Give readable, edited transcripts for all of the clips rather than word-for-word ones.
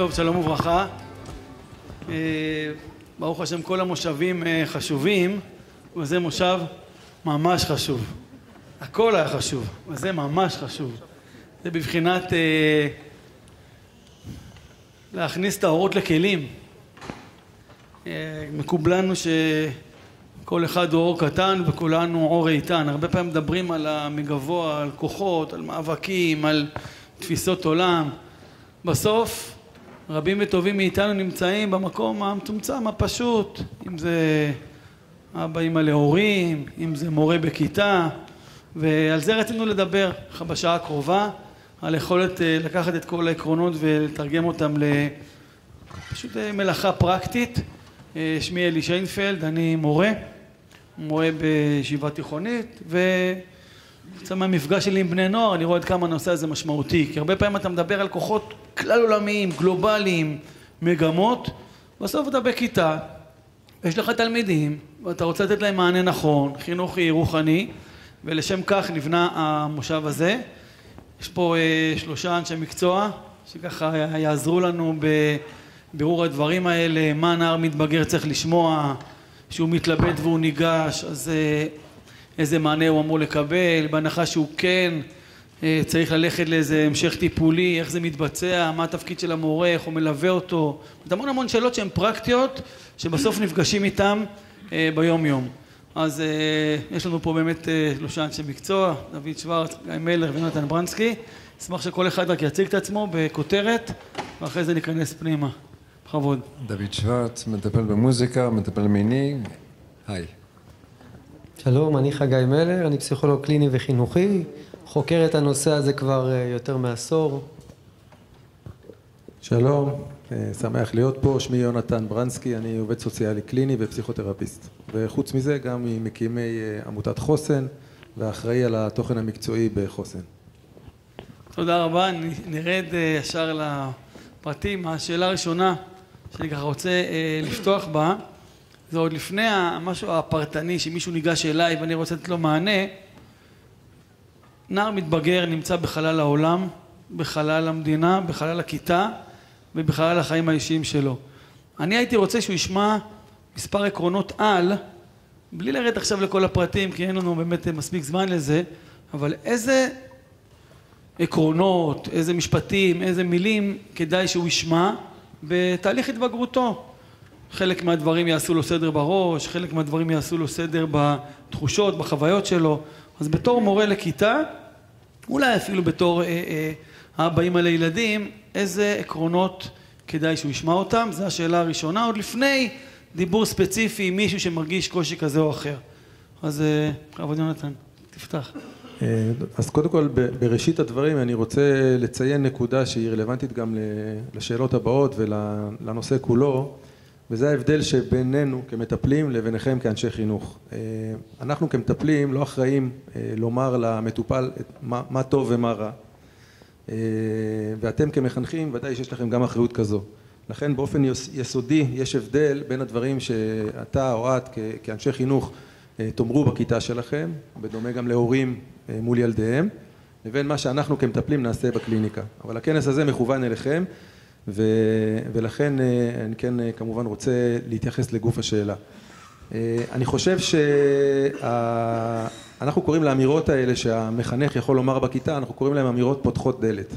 טוב, שלום וברכה. ברוך השם, כל המושבים חשובים, וזה מושב ממש חשוב. הכל היה חשוב, וזה ממש חשוב. זה בבחינת להכניס את האורות לכלים. מקובלנו שכל אחד הוא אור קטן וכולנו אור איתן. הרבה פעמים מדברים על המגבוה, על כוחות, על מאבקים, על תפיסות עולם. בסוף רבים וטובים מאיתנו נמצאים במקום המצומצם הפשוט, אם זה אבא אמא להורים, אם זה מורה בכיתה, ועל זה רצינו לדבר בשעה הקרובה, על יכולת לקחת את כל העקרונות ולתרגם אותם לפשוט מלאכה פרקטית. שמי אלי שיינפלד, אני מורה בישיבה תיכונית, ובעצם המפגש שלי עם בני נוער אני רואה עד כמה הנושא הזה משמעותי, כי הרבה פעמים אתה מדבר על כוחות כלל עולמיים, גלובליים, מגמות, בסוף אתה בכיתה, יש לך תלמידים, ואתה רוצה לתת להם מענה נכון, חינוכי, רוחני, ולשם כך נבנה המושב הזה. יש פה 3 אנשי מקצוע שככה יעזרו לנו בבירור הדברים האלה, מה נער מתבגר צריך לשמוע, שהוא מתלבט והוא ניגש, אז איזה מענה הוא אמור לקבל, בהנחה שהוא כן צריך ללכת לאיזה המשך טיפולי, איך זה מתבצע, מה התפקיד של המורה, איך הוא מלווה אותו, המון שאלות שהן פרקטיות שבסוף נפגשים איתם ביום יום. אז יש לנו פה באמת 3 אנשי מקצוע, דוד שוורץ, גיא מלר ויונתן ברנסקי. אשמח שכל אחד רק יציג את עצמו בכותרת ואחרי זה ניכנס פנימה. בכבוד. דוד שוורץ, מטפל במוזיקה, מטפל מיני. היי. שלום, אני חגי מלר, אני פסיכולוג קליני וחינוכי, חוקר את הנושא הזה כבר יותר מעשור. שלום, שמח להיות פה, שמי יונתן ברנסקי, אני עובד סוציאלי קליני ופסיכותרפיסט, וחוץ מזה גם ממקימי עמותת חוסן ואחראי על התוכן המקצועי בחוסן. תודה רבה, נרד ישר לפרטים. השאלה הראשונה שאני ככה רוצה לפתוח בה, זה עוד לפני המשהו הפרטני שמישהו ניגש אליי ואני רוצה לתת לו מענה. נער מתבגר נמצא בחלל העולם, בחלל המדינה, בחלל הכיתה ובחלל החיים האישיים שלו. אני הייתי רוצה שהוא ישמע מספר עקרונות על, בלי לרדת עכשיו לכל הפרטים כי אין לנו באמת מספיק זמן לזה, אבל איזה עקרונות, איזה משפטים, איזה מילים כדאי שהוא ישמע בתהליך התבגרותו. חלק מהדברים יעשו לו סדר בראש, חלק מהדברים יעשו לו סדר בתחושות, בחוויות שלו. אז בתור מורה לכיתה, אולי אפילו בתור אבא אמא לילדים, איזה עקרונות כדאי שהוא ישמע אותם? זו השאלה הראשונה, עוד לפני דיבור ספציפי עם מישהו שמרגיש קושי כזה או אחר. אז בכבוד יונתן, תפתח. אז קודם כל בראשית הדברים אני רוצה לציין נקודה שהיא רלוונטית גם לשאלות הבאות ולנושא כולו, וזה ההבדל שבינינו כמטפלים לביניכם כאנשי חינוך. אנחנו כמטפלים לא אחראים לומר למטופל מה טוב ומה רע, ואתם כמחנכים ודאי שיש לכם גם אחריות כזו. לכן באופן יסודי יש הבדל בין הדברים שאתה או את כאנשי חינוך תאמרו בכיתה שלכם, בדומה גם להורים מול ילדיהם, לבין מה שאנחנו כמטפלים נעשה בקליניקה. אבל הכנס הזה מכוון אליכם, ולכן אני כן כמובן רוצה להתייחס לגוף השאלה. אני חושב שאנחנו קוראים לאמירות האלה שהמחנך יכול לומר בכיתה, אנחנו קוראים להם אמירות פותחות דלת.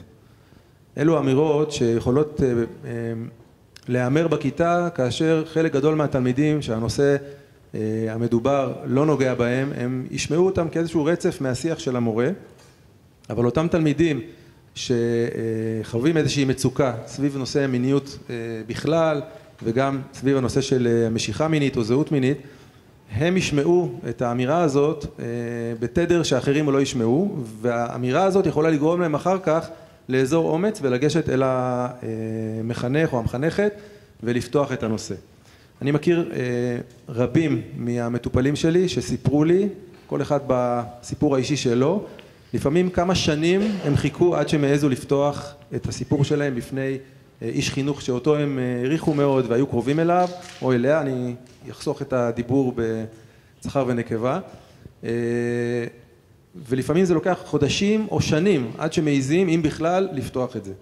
אלו אמירות שיכולות להיאמר בכיתה כאשר חלק גדול מהתלמידים שהנושא המדובר לא נוגע בהם, הם ישמעו אותם כאיזשהו רצף מהשיח של המורה, אבל אותם תלמידים שחווים איזושהי מצוקה סביב נושא המיניות בכלל וגם סביב הנושא של משיכה מינית או זהות מינית, הם ישמעו את האמירה הזאת בתדר שאחרים לא ישמעו, והאמירה הזאת יכולה לגרום להם אחר כך לאזור אומץ ולגשת אל המחנך או המחנכת ולפתוח את הנושא. אני מכיר רבים מהמטופלים שלי שסיפרו לי, כל אחד בסיפור האישי שלו, לפעמים כמה שנים הם חיכו עד שהם העזו לפתוח את הסיפור שלהם בפני איש חינוך שאותו הם העריכו מאוד והיו קרובים אליו או אליה, אני אחסוך את הדיבור בזכר ונקבה, ולפעמים זה לוקח חודשים או שנים עד שמעיזים, אם בכלל, לפתוח את זה.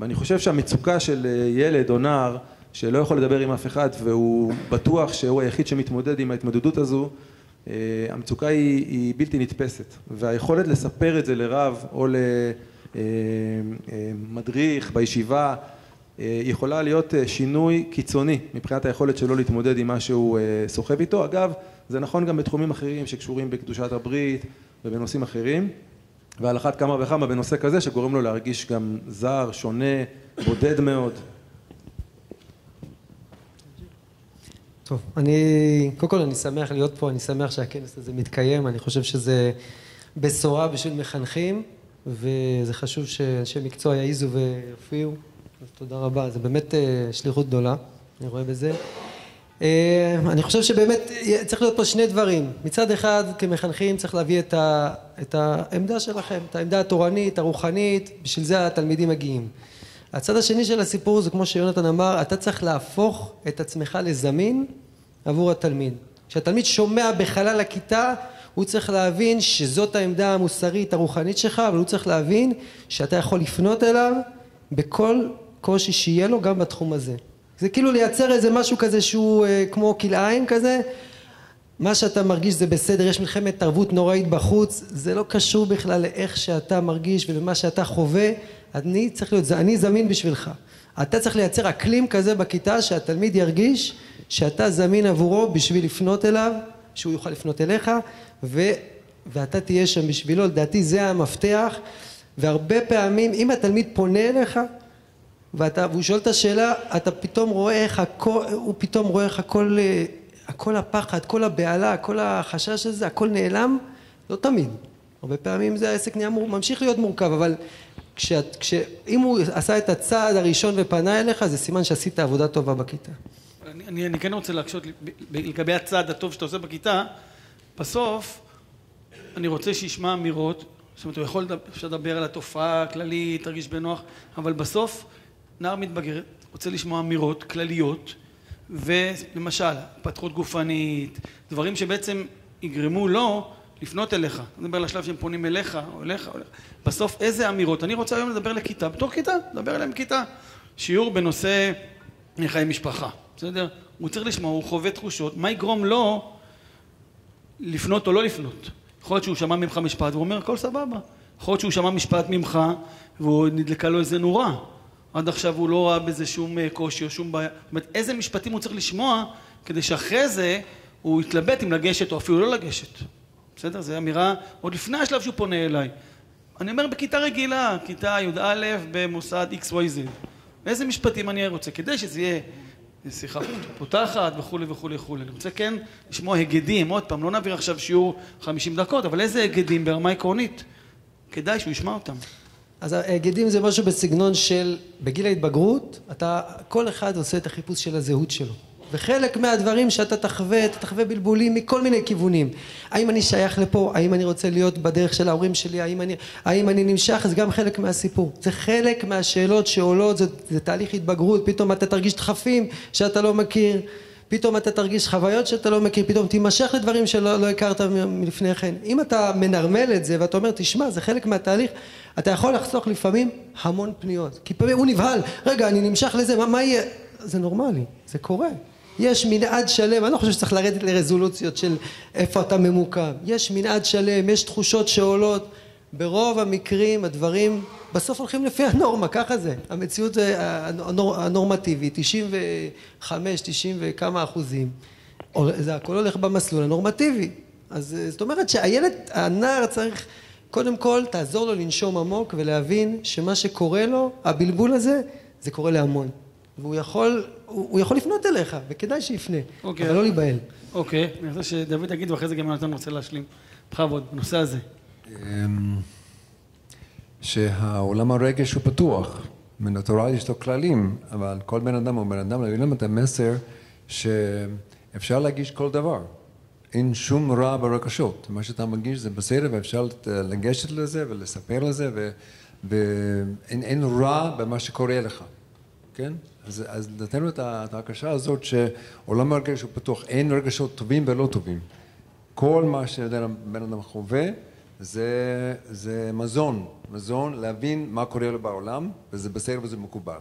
ואני חושב שהמצוקה של ילד או נער שלא יכול לדבר עם אף אחד והוא בטוח שהוא היחיד שמתמודד עם ההתמודדות הזו, המצוקה היא בלתי נתפסת, והיכולת לספר את זה לרב או למדריך בישיבה יכולה להיות שינוי קיצוני מבחינת היכולת שלו להתמודד עם מה שהוא סוחב איתו. אגב, זה נכון גם בתחומים אחרים שקשורים בקדושת הברית ובנושאים אחרים, ועל אחת כמה וכמה בנושא כזה שגורם לו להרגיש גם זר, שונה, בודד מאוד. טוב, קודם כל אני שמח להיות פה, אני שמח שהכנס הזה מתקיים, אני חושב שזה בשורה בשביל מחנכים, וזה חשוב שאנשי מקצוע יעיזו ויופיעו, אז תודה רבה, זה באמת שליחות גדולה, אני רואה בזה. אני חושב שבאמת צריך להיות פה שני דברים, מצד אחד כמחנכים צריך להביא את העמדה שלכם, את העמדה התורנית, הרוחנית, בשביל זה התלמידים מגיעים. הצד השני של הסיפור זה כמו שיונתן אמר, אתה צריך להפוך את עצמך לזמין עבור התלמיד. כשהתלמיד שומע בחלל הכיתה, הוא צריך להבין שזאת העמדה המוסרית הרוחנית שלך, אבל הוא צריך להבין שאתה יכול לפנות אליו בכל קושי שיהיה לו גם בתחום הזה. זה כאילו לייצר איזה משהו כזה שהוא כמו כלאיים כזה, מה שאתה מרגיש זה בסדר, יש מלחמת תרבות נוראית בחוץ, זה לא קשור בכלל לאיך שאתה מרגיש ולמה שאתה חווה, אני זמין בשבילך. אתה צריך לייצר אקלים כזה בכיתה שהתלמיד ירגיש שאתה זמין עבורו בשביל לפנות אליו, שהוא יוכל לפנות אליך, ואתה תהיה שם בשבילו. לדעתי זה המפתח, והרבה פעמים אם התלמיד פונה אליך והוא שואל את השאלה, אתה פתאום רואה איך הוא פתאום רואה איך הכל הפחד, כל הבעלה, כל החשש הזה, הכל נעלם. לא תמיד, הרבה פעמים זה העסק ממשיך להיות מורכב, אבל אם הוא עשה את הצעד הראשון ופנה אליך, זה סימן שעשית עבודה טובה בכיתה. אני כן רוצה להקשות לגבי הצעד הטוב שאתה עושה בכיתה. בסוף אני רוצה שישמע אמירות, זאת אומרת, הוא יכול לדבר על התופעה הכללית, תרגיש בנוח, אבל בסוף נער מתבגר רוצה לשמוע אמירות כלליות, ולמשל התפתחות גופנית, דברים שבעצם יגרמו לו לפנות אליך. אני מדבר על השלב שהם פונים אליך או אליך. בסוף איזה אמירות? אני רוצה היום לדבר לכיתה, בתור כיתה, לדבר אליהם כיתה. שיעור בנושא חיי משפחה, בסדר? הוא צריך לשמוע, הוא חווה תחושות, מה יגרום לו לפנות או לא לפנות? יכול להיות שהוא שמע ממך משפט והוא אומר, הכל סבבה. יכול להיות שהוא שמע משפט ממך והוא נדלקה לו איזה נורה. עד עכשיו הוא לא ראה בזה שום קושי או שום בעיה. זאת אומרת, איזה משפטים הוא צריך לשמוע כדי שאחרי זה הוא יתלבט אם לגשת או אפילו לא לגשת. בסדר? זו אמירה עוד לפני השלב שהוא פונה אליי. אני אומר בכיתה רגילה, כיתה י"א במוסד XYZ. איזה משפטים אני רוצה? כדי שזה יהיה שיחה פותחת וכו' וכו' וכו'. אני רוצה כן לשמוע הגדים, עוד פעם, לא נעביר עכשיו שיעור 50 דקות, אבל איזה הגדים ברמה עקרונית? כדאי שהוא ישמע אותם. אז ההגדים זה משהו בסגנון של בגיל ההתבגרות, כל אחד עושה את החיפוש של הזהות שלו. וחלק מהדברים שאתה תחווה בלבולים מכל מיני כיוונים. האם אני שייך לפה? האם אני רוצה להיות בדרך של ההורים שלי? האם אני נמשך? זה גם חלק מהסיפור. זה חלק מהשאלות שעולות, זה תהליך התבגרות, פתאום אתה תרגיש דחפים שאתה לא מכיר, פתאום אתה תרגיש חוויות שאתה לא מכיר, פתאום תימשך לדברים שלא הכרת מלפני כן. אם אתה מנרמל את זה ואתה אומר, תשמע, זה חלק מהתהליך, אתה יכול לחסוך לפעמים המון פניות. כי פעמים הוא נבהל, רגע, אני נמשך לזה, מה יהיה? זה נורמלי, זה קורה. יש מנעד שלם, אני לא חושב שצריך לרדת לרזולוציות של איפה אתה ממוקם. יש מנעד שלם, יש תחושות שעולות. ברוב המקרים הדברים בסוף הולכים לפי הנורמה, ככה זה. המציאות הנורמטיבית, 95, 90 וכמה אחוזים. זה הכל הולך במסלול הנורמטיבי. אז זאת אומרת שהילד, הנער צריך, קודם כל תעזור לו לנשום עמוק ולהבין שמה שקורה לו, הבלבול הזה, זה קורה להמון. והוא יכול לפנות אליך, וכדאי שיפנה, אבל לא להיבהל. אוקיי, אני רוצה שדוד יגיד, ואחרי זה גם יונתן רוצה להשלים. בכבוד, בנושא הזה. שהעולם הרגש הוא פתוח. מן התורה יש לו כללים, אבל כל בן אדם הוא בן אדם, להביא להם את המסר שאפשר להגיש כל דבר. אין שום רע ברגשות. מה שאתה מגיש זה בסדר, ואפשר לגשת לזה ולספר לזה, ואין רע במה שקורה לך. כן? אז נתנו את ההקשה הזאת שעולם הרגש הוא פתוח, אין רגשות טובים ולא טובים. כל מה שבן אדם חווה, זה מזון להבין מה קורה לו בעולם, וזה בסדר וזה מקובל.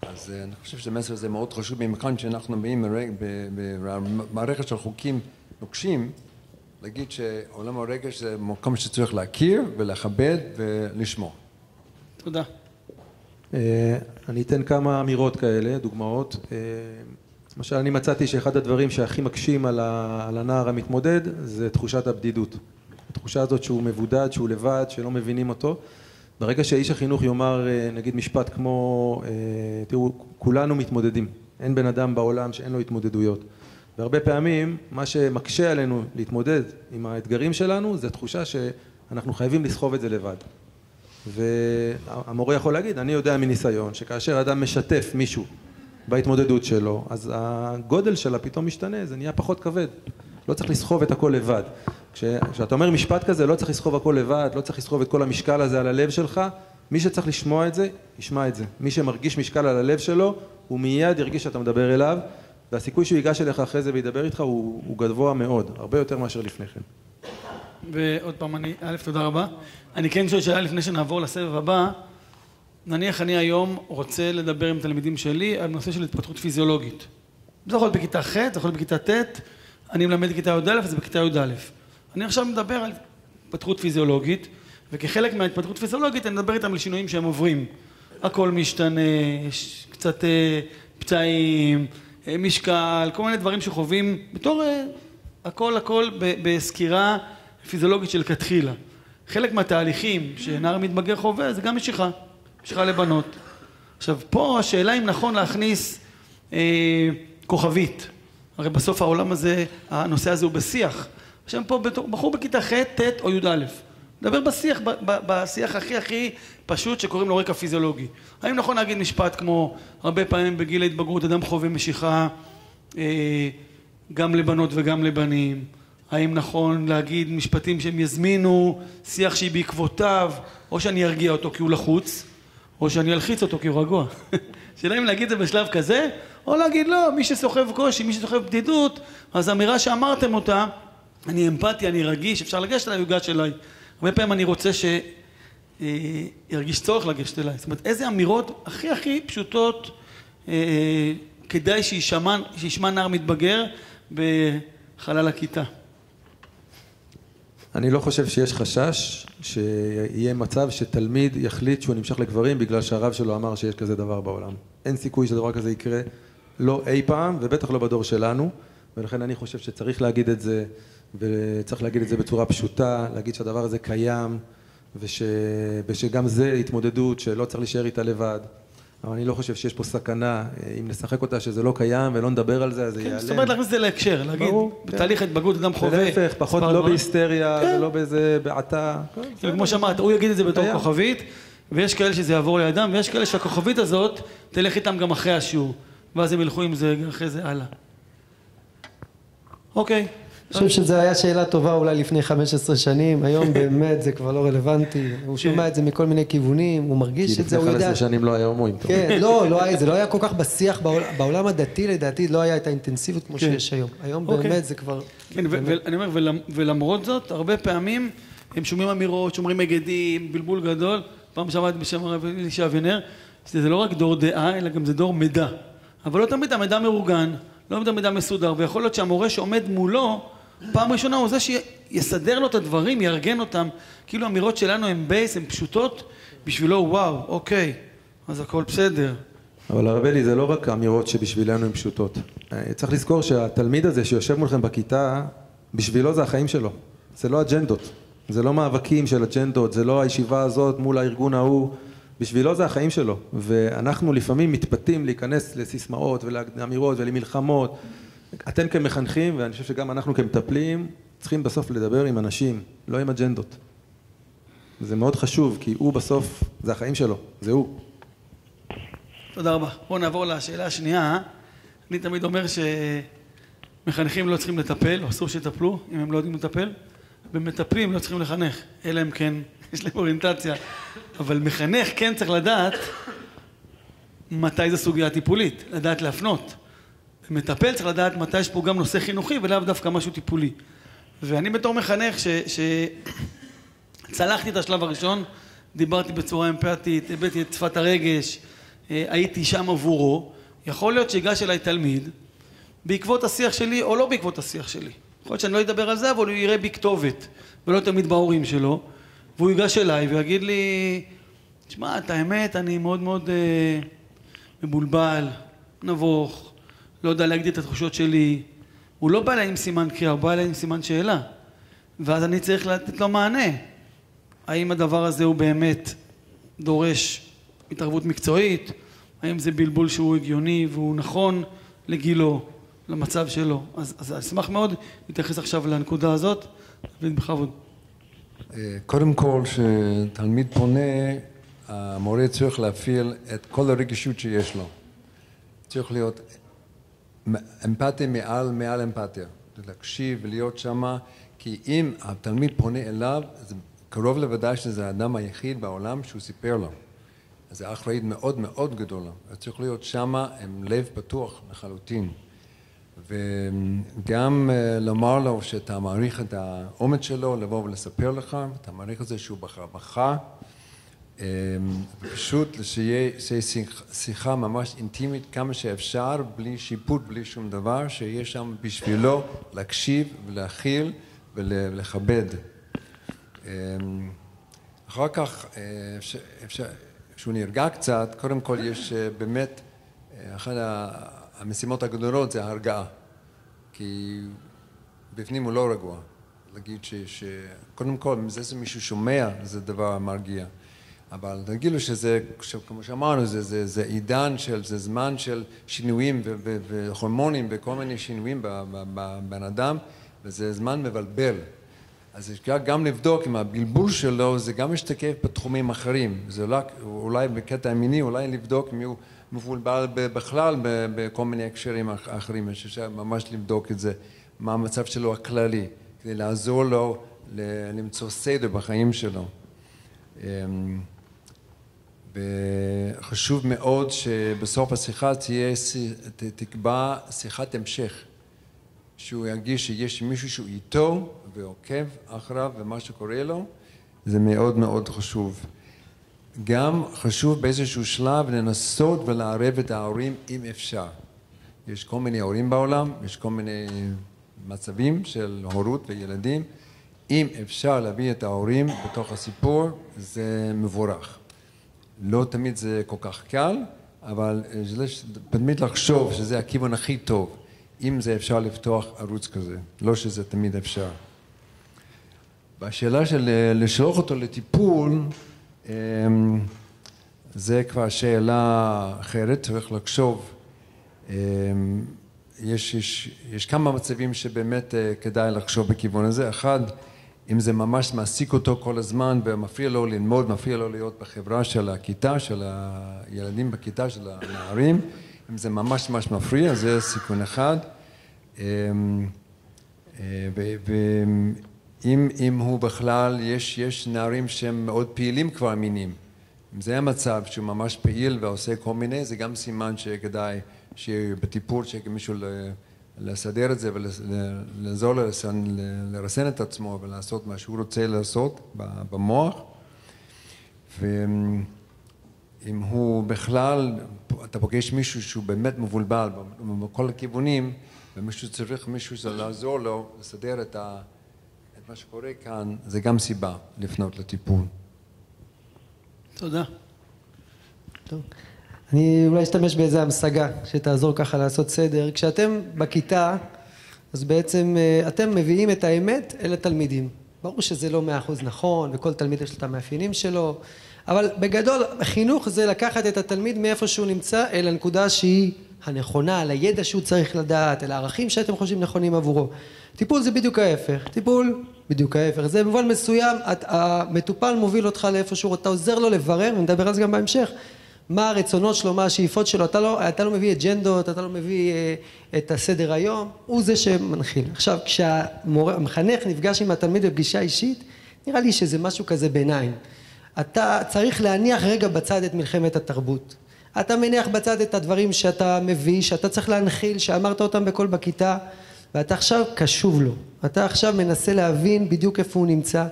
אז אני חושב שהמסר הזה מאוד חשוב, במיוחד שאנחנו באים במערכת של חוקים נוקשים, להגיד שעולם הרגש זה מקום שצריך להכיר ולכבד ולשמוע. תודה. אני אתן כמה אמירות כאלה, דוגמאות. למשל, אני מצאתי שאחד הדברים שהכי מקשים על הנער המתמודד זה תחושת הבדידות. התחושה הזאת שהוא מבודד, שהוא לבד, שלא מבינים אותו. ברגע שאיש החינוך יאמר, נגיד משפט כמו, תראו, כולנו מתמודדים. אין בן אדם בעולם שאין לו התמודדויות. והרבה פעמים, מה שמקשה עלינו להתמודד עם האתגרים שלנו, זה תחושה שאנחנו חייבים לסחוב את זה לבד. והמורה יכול להגיד, אני יודע מניסיון, שכאשר אדם משתף מישהו בהתמודדות שלו, אז הגודל שלה פתאום משתנה, זה נהיה פחות כבד. לא צריך לסחוב את הכל לבד. כשאתה אומר משפט כזה, לא צריך לסחוב הכל לבד, לא צריך לסחוב את כל המשקל הזה על הלב שלך, מי שצריך לשמוע את זה, ישמע את זה. מי שמרגיש משקל על הלב שלו, הוא מיד ירגיש שאתה מדבר אליו, והסיכוי שהוא ייגש אליך אחרי זה וידבר איתך הוא גבוה מאוד, הרבה יותר מאשר לפני כן. ועוד פעם, תודה רבה. אני כן שואל שאלה לפני שנעבור לסבב הבא. נניח אני היום רוצה לדבר עם תלמידים שלי על נושא של התפתחות פיזיולוגית. זה יכול להיות בכיתה ח', זה יכול להיות בכיתה ט', אני מלמד בכיתה י"א, זה בכיתה י"א. אני עכשיו מדבר על התפתחות פיזיולוגית, וכחלק מההתפתחות פיזיולוגית אני מדבר איתם על שינויים שהם עוברים. הכל משתנה, יש קצת פצעים, משקל, כל מיני דברים שחווים בתור הכל בסקירה פיזיולוגית של כתחילה. חלק מהתהליכים שנער מתבגר חווה זה גם משיכה לבנות. עכשיו פה השאלה אם נכון להכניס כוכבית. הרי בסוף העולם הזה, הנושא הזה הוא בשיח. עכשיו פה בחור בכיתה ח', ט' או י"א. מדבר בשיח הכי פשוט שקוראים לו רקע פיזיולוגי. האם נכון להגיד משפט כמו הרבה פעמים בגיל ההתבגרות אדם חווה משיכה גם לבנות וגם לבנים? האם נכון להגיד משפטים שהם יזמינו שיח שהיא בעקבותיו, או שאני ארגיע אותו כי הוא לחוץ, או שאני אלחיץ אותו כי הוא רגוע? שאלה אם להגיד את זה בשלב כזה, או להגיד לא, מי שסוחב קושי, מי שסוחב בדידות, אז האמירה שאמרתם אותה, אני אמפתי, אני רגיש, אפשר לגשת אליי, יוגש אליי. הרבה פעמים אני רוצה שירגיש צורך לגשת אליי. זאת אומרת, איזה אמירות הכי פשוטות כדאי שישמע נער מתבגר בחלל הכיתה? אני לא חושב שיש חשש שיהיה מצב שתלמיד יחליט שהוא נמשך לגברים בגלל שהרב שלו אמר שיש כזה דבר בעולם. אין סיכוי שדבר כזה יקרה, לא אי פעם ובטח לא בדור שלנו, ולכן אני חושב שצריך להגיד את זה, וצריך להגיד את זה בצורה פשוטה, להגיד שהדבר הזה קיים, ושגם זה התמודדות שלא צריך להישאר איתה לבד. אבל אני לא חושב שיש פה סכנה, אם נשחק אותה שזה לא קיים ולא נדבר על זה, אז זה ייעלם. זאת אומרת להכניס את זה להקשר, להגיד, בתהליך התבגרות אדם חווה. ולהפך, פחות לא בהיסטריה ולא באיזה בעתה. כמו שאמרת, הוא יגיד את זה בתור כוכבית, ויש כאלה שזה יעבור לידם, ויש כאלה שהכוכבית הזאת תלך איתם גם אחרי השיעור, ואז הם ילכו עם זה אחרי זה הלאה. אוקיי. אני חושב שזו הייתה שאלה טובה אולי לפני 15 שנים, היום באמת זה כבר לא רלוונטי, הוא שומע את זה מכל מיני כיוונים, הוא מרגיש את זה, הוא יודע... כי לפני 15 שנים לא היה הומואים. כן, זה לא היה כל כך בשיח בעולם הדתי, לדעתי לא היה את האינטנסיביות כמו שיש היום. היום באמת זה כבר... כן, ואני אומר, ולמרות זאת, הרבה פעמים הם שומעים אמירות, שומרים מגדים, בלבול גדול, פעם שמעתי בשם הרב אלישע אבינר, שזה לא רק דור דעה, אלא גם זה דור מידע. אבל לא תמיד המידע מאורגן, לא תמיד המידע מסודר, ויכול להיות שהמורה שעומד מולו, פעם ראשונה הוא זה שיסדר לו את הדברים, יארגן אותם, כאילו האמירות שלנו הן בייס, הן פשוטות, בשבילו וואו, אוקיי, אז הכל בסדר. אבל הרב אלי, זה לא רק האמירות שבשבילנו הן פשוטות. צריך לזכור שהתלמיד הזה שיושב מולכם בכיתה, בשבילו זה החיים שלו. זה לא אג'נדות, זה לא מאבקים של אג'נדות, זה לא הישיבה הזאת מול הארגון ההוא, בשבילו זה החיים שלו. ואנחנו לפעמים מתפתים להיכנס לסיסמאות ולאמירות ולמלחמות. אתם כמחנכים, ואני חושב שגם אנחנו כמטפלים, צריכים בסוף לדבר עם אנשים, לא עם אג'נדות. זה מאוד חשוב, כי הוא בסוף, זה החיים שלו, זה הוא. תודה רבה. בואו נעבור לשאלה השנייה. אני תמיד אומר שמחנכים לא צריכים לטפל, או אסור שיטפלו, אם הם לא יודעים לטפל, ומטפלים לא צריכים לחנך, אלא אם כן, יש להם אוריינטציה. אבל מחנך כן צריך לדעת מתי זו סוגיה טיפולית, לדעת להפנות. ומטפל צריך לדעת מתי יש פה גם נושא חינוכי ולאו דווקא משהו טיפולי. ואני בתור מחנך צלחתי את השלב הראשון, דיברתי בצורה אמפתית, הבאתי את שפת הרגש, הייתי שם עבורו. יכול להיות שיגש אליי תלמיד, בעקבות השיח שלי או לא בעקבות השיח שלי. יכול להיות שאני לא אדבר על זה, אבל הוא יראה בי כתובת, ולא תמיד בהורים שלו, והוא ייגש אליי ויגיד לי, תשמע, את האמת, אני מאוד מאוד מבולבל, נבוך, לא יודע להגדיר את התחושות שלי. הוא לא בא אליי עם סימן קריאה, הוא בא אליי עם סימן שאלה. ואז אני צריך לתת לו מענה. האם הדבר הזה הוא באמת דורש התערבות מקצועית? האם זה בלבול שהוא הגיוני והוא נכון לגילו, למצב שלו? אז אני אשמח מאוד להתייחס עכשיו לנקודה הזאת, ובכבוד. קודם כל, שתלמיד פונה, המורה צריך להפעיל את כל הרגישות שיש לו. צריך להיות אמפתיה מעל אמפתיה. להקשיב ולהיות שמה, כי אם התלמיד פונה אליו, זה קרוב לוודאי שזה האדם היחיד בעולם שהוא סיפר לו. אז זה אחראית מאוד מאוד גדולה. אז צריך להיות שמה עם לב פתוח לחלוטין. וגם לומר לו שאתה מעריך את האומץ שלו, לבוא ולספר לך, אתה מעריך את זה שהוא בחר בך, ופשוט שיהיה שיחה ממש אינטימית כמה שאפשר, בלי שיפוט, בלי שום דבר, שיהיה שם בשבילו להקשיב ולהכיל ולכבד. אחר כך, כשהוא נרגע קצת, קודם כל יש באמת, אחת המשימות הגדולות זה ההרגעה, כי בפנים הוא לא רגוע. להגיד שקודם כל, מזה מישהו שומע, זה דבר מרגיע. אבל תגידו שזה, כמו שאמרנו, זה עידן זה זמן של שינויים והורמונים וכל מיני שינויים בבן אדם, וזה זמן מבלבל. אז גם לבדוק אם הבלבול שלו זה גם משתקף בתחומים אחרים. זה אולי בקטע המיני, אולי לבדוק אם הוא מבולבל בכלל בכל מיני הקשרים אחרים. יש אפשר ממש לבדוק את זה, מה המצב שלו הכללי, כדי לעזור לו למצוא סדר בחיים שלו. וחשוב מאוד שבסוף השיחה תקבע שיחת המשך. שהוא ירגיש שיש מישהו שהוא איתו ועוקב אחריו ומה שקורה לו, זה מאוד מאוד חשוב. גם חשוב באיזשהו שלב לנסות ולערב את ההורים אם אפשר. יש כל מיני הורים בעולם, יש כל מיני מצבים של הורות וילדים. אם אפשר להביא את ההורים בתוך הסיפור, זה מבורך. לא תמיד זה כל כך קל, אבל תמיד לחשוב שזה הכיוון הכי טוב. אם זה אפשר לפתוח ערוץ כזה, לא שזה תמיד אפשר. בשאלה של לשלוח אותו לטיפול, זה כבר שאלה אחרת, צריך לחשוב. יש כמה מצבים שבאמת כדאי לחשוב בכיוון הזה. אחד, אם זה ממש מעסיק אותו כל הזמן ומפריע לו ללמוד, מפריע לו להיות בחברה של הכיתה, של הילדים בכיתה, של הנערים, אם זה ממש מפריע, זה סיכון אחד. ואם הוא בכלל, יש נערים שהם מאוד פעילים כבר מינים. אם זה המצב שהוא ממש פעיל ועושה כל מיני, זה גם סימן שכדאי שיהיה בטיפול, שמישהו לסדר את זה ולעזור לרסן את עצמו ולעשות מה שהוא רוצה לעשות במוח. אם הוא בכלל, אתה פוגש מישהו שהוא באמת מבולבל בכל הכיוונים, ומישהו צריך מישהו לעזור לו, לסדר את מה שקורה כאן, זה גם סיבה לפנות לטיפול. תודה. טוב. אני אולי אשתמש באיזה המשגה שתעזור ככה לעשות סדר. כשאתם בכיתה, אז בעצם אתם מביאים את האמת אל התלמידים. ברור שזה לא 100% נכון, וכל תלמיד יש לו את המאפיינים שלו, אבל בגדול, החינוך זה לקחת את התלמיד מאיפה שהוא נמצא אל הנקודה שהיא הנכונה, על הידע שהוא צריך לדעת, אל הערכים שאתם חושבים נכונים עבורו. טיפול זה בדיוק ההפך. טיפול, בדיוק ההפך. זה במובן מסוים, המטופל מוביל אותך לאיפה שהוא, אתה עוזר לו לברר, ונדבר על זה גם בהמשך, מה הרצונות שלו, מה השאיפות שלו. אתה לא מביא אג'נדות, אתה לא מביא את הסדר היום, הוא זה שמנחיל. עכשיו, כשהמחנך נפגש עם התלמיד בפגישה אישית, נראה לי שזה משהו כזה ביניים. אתה צריך להניח רגע בצד את מלחמת התרבות. אתה מניח בצד את הדברים שאתה מביא, שאתה צריך להנחיל, שאמרת אותם בכל בכיתה, ואתה עכשיו קשוב לו. אתה עכשיו מנסה להבין בדיוק איפה הוא נמצא,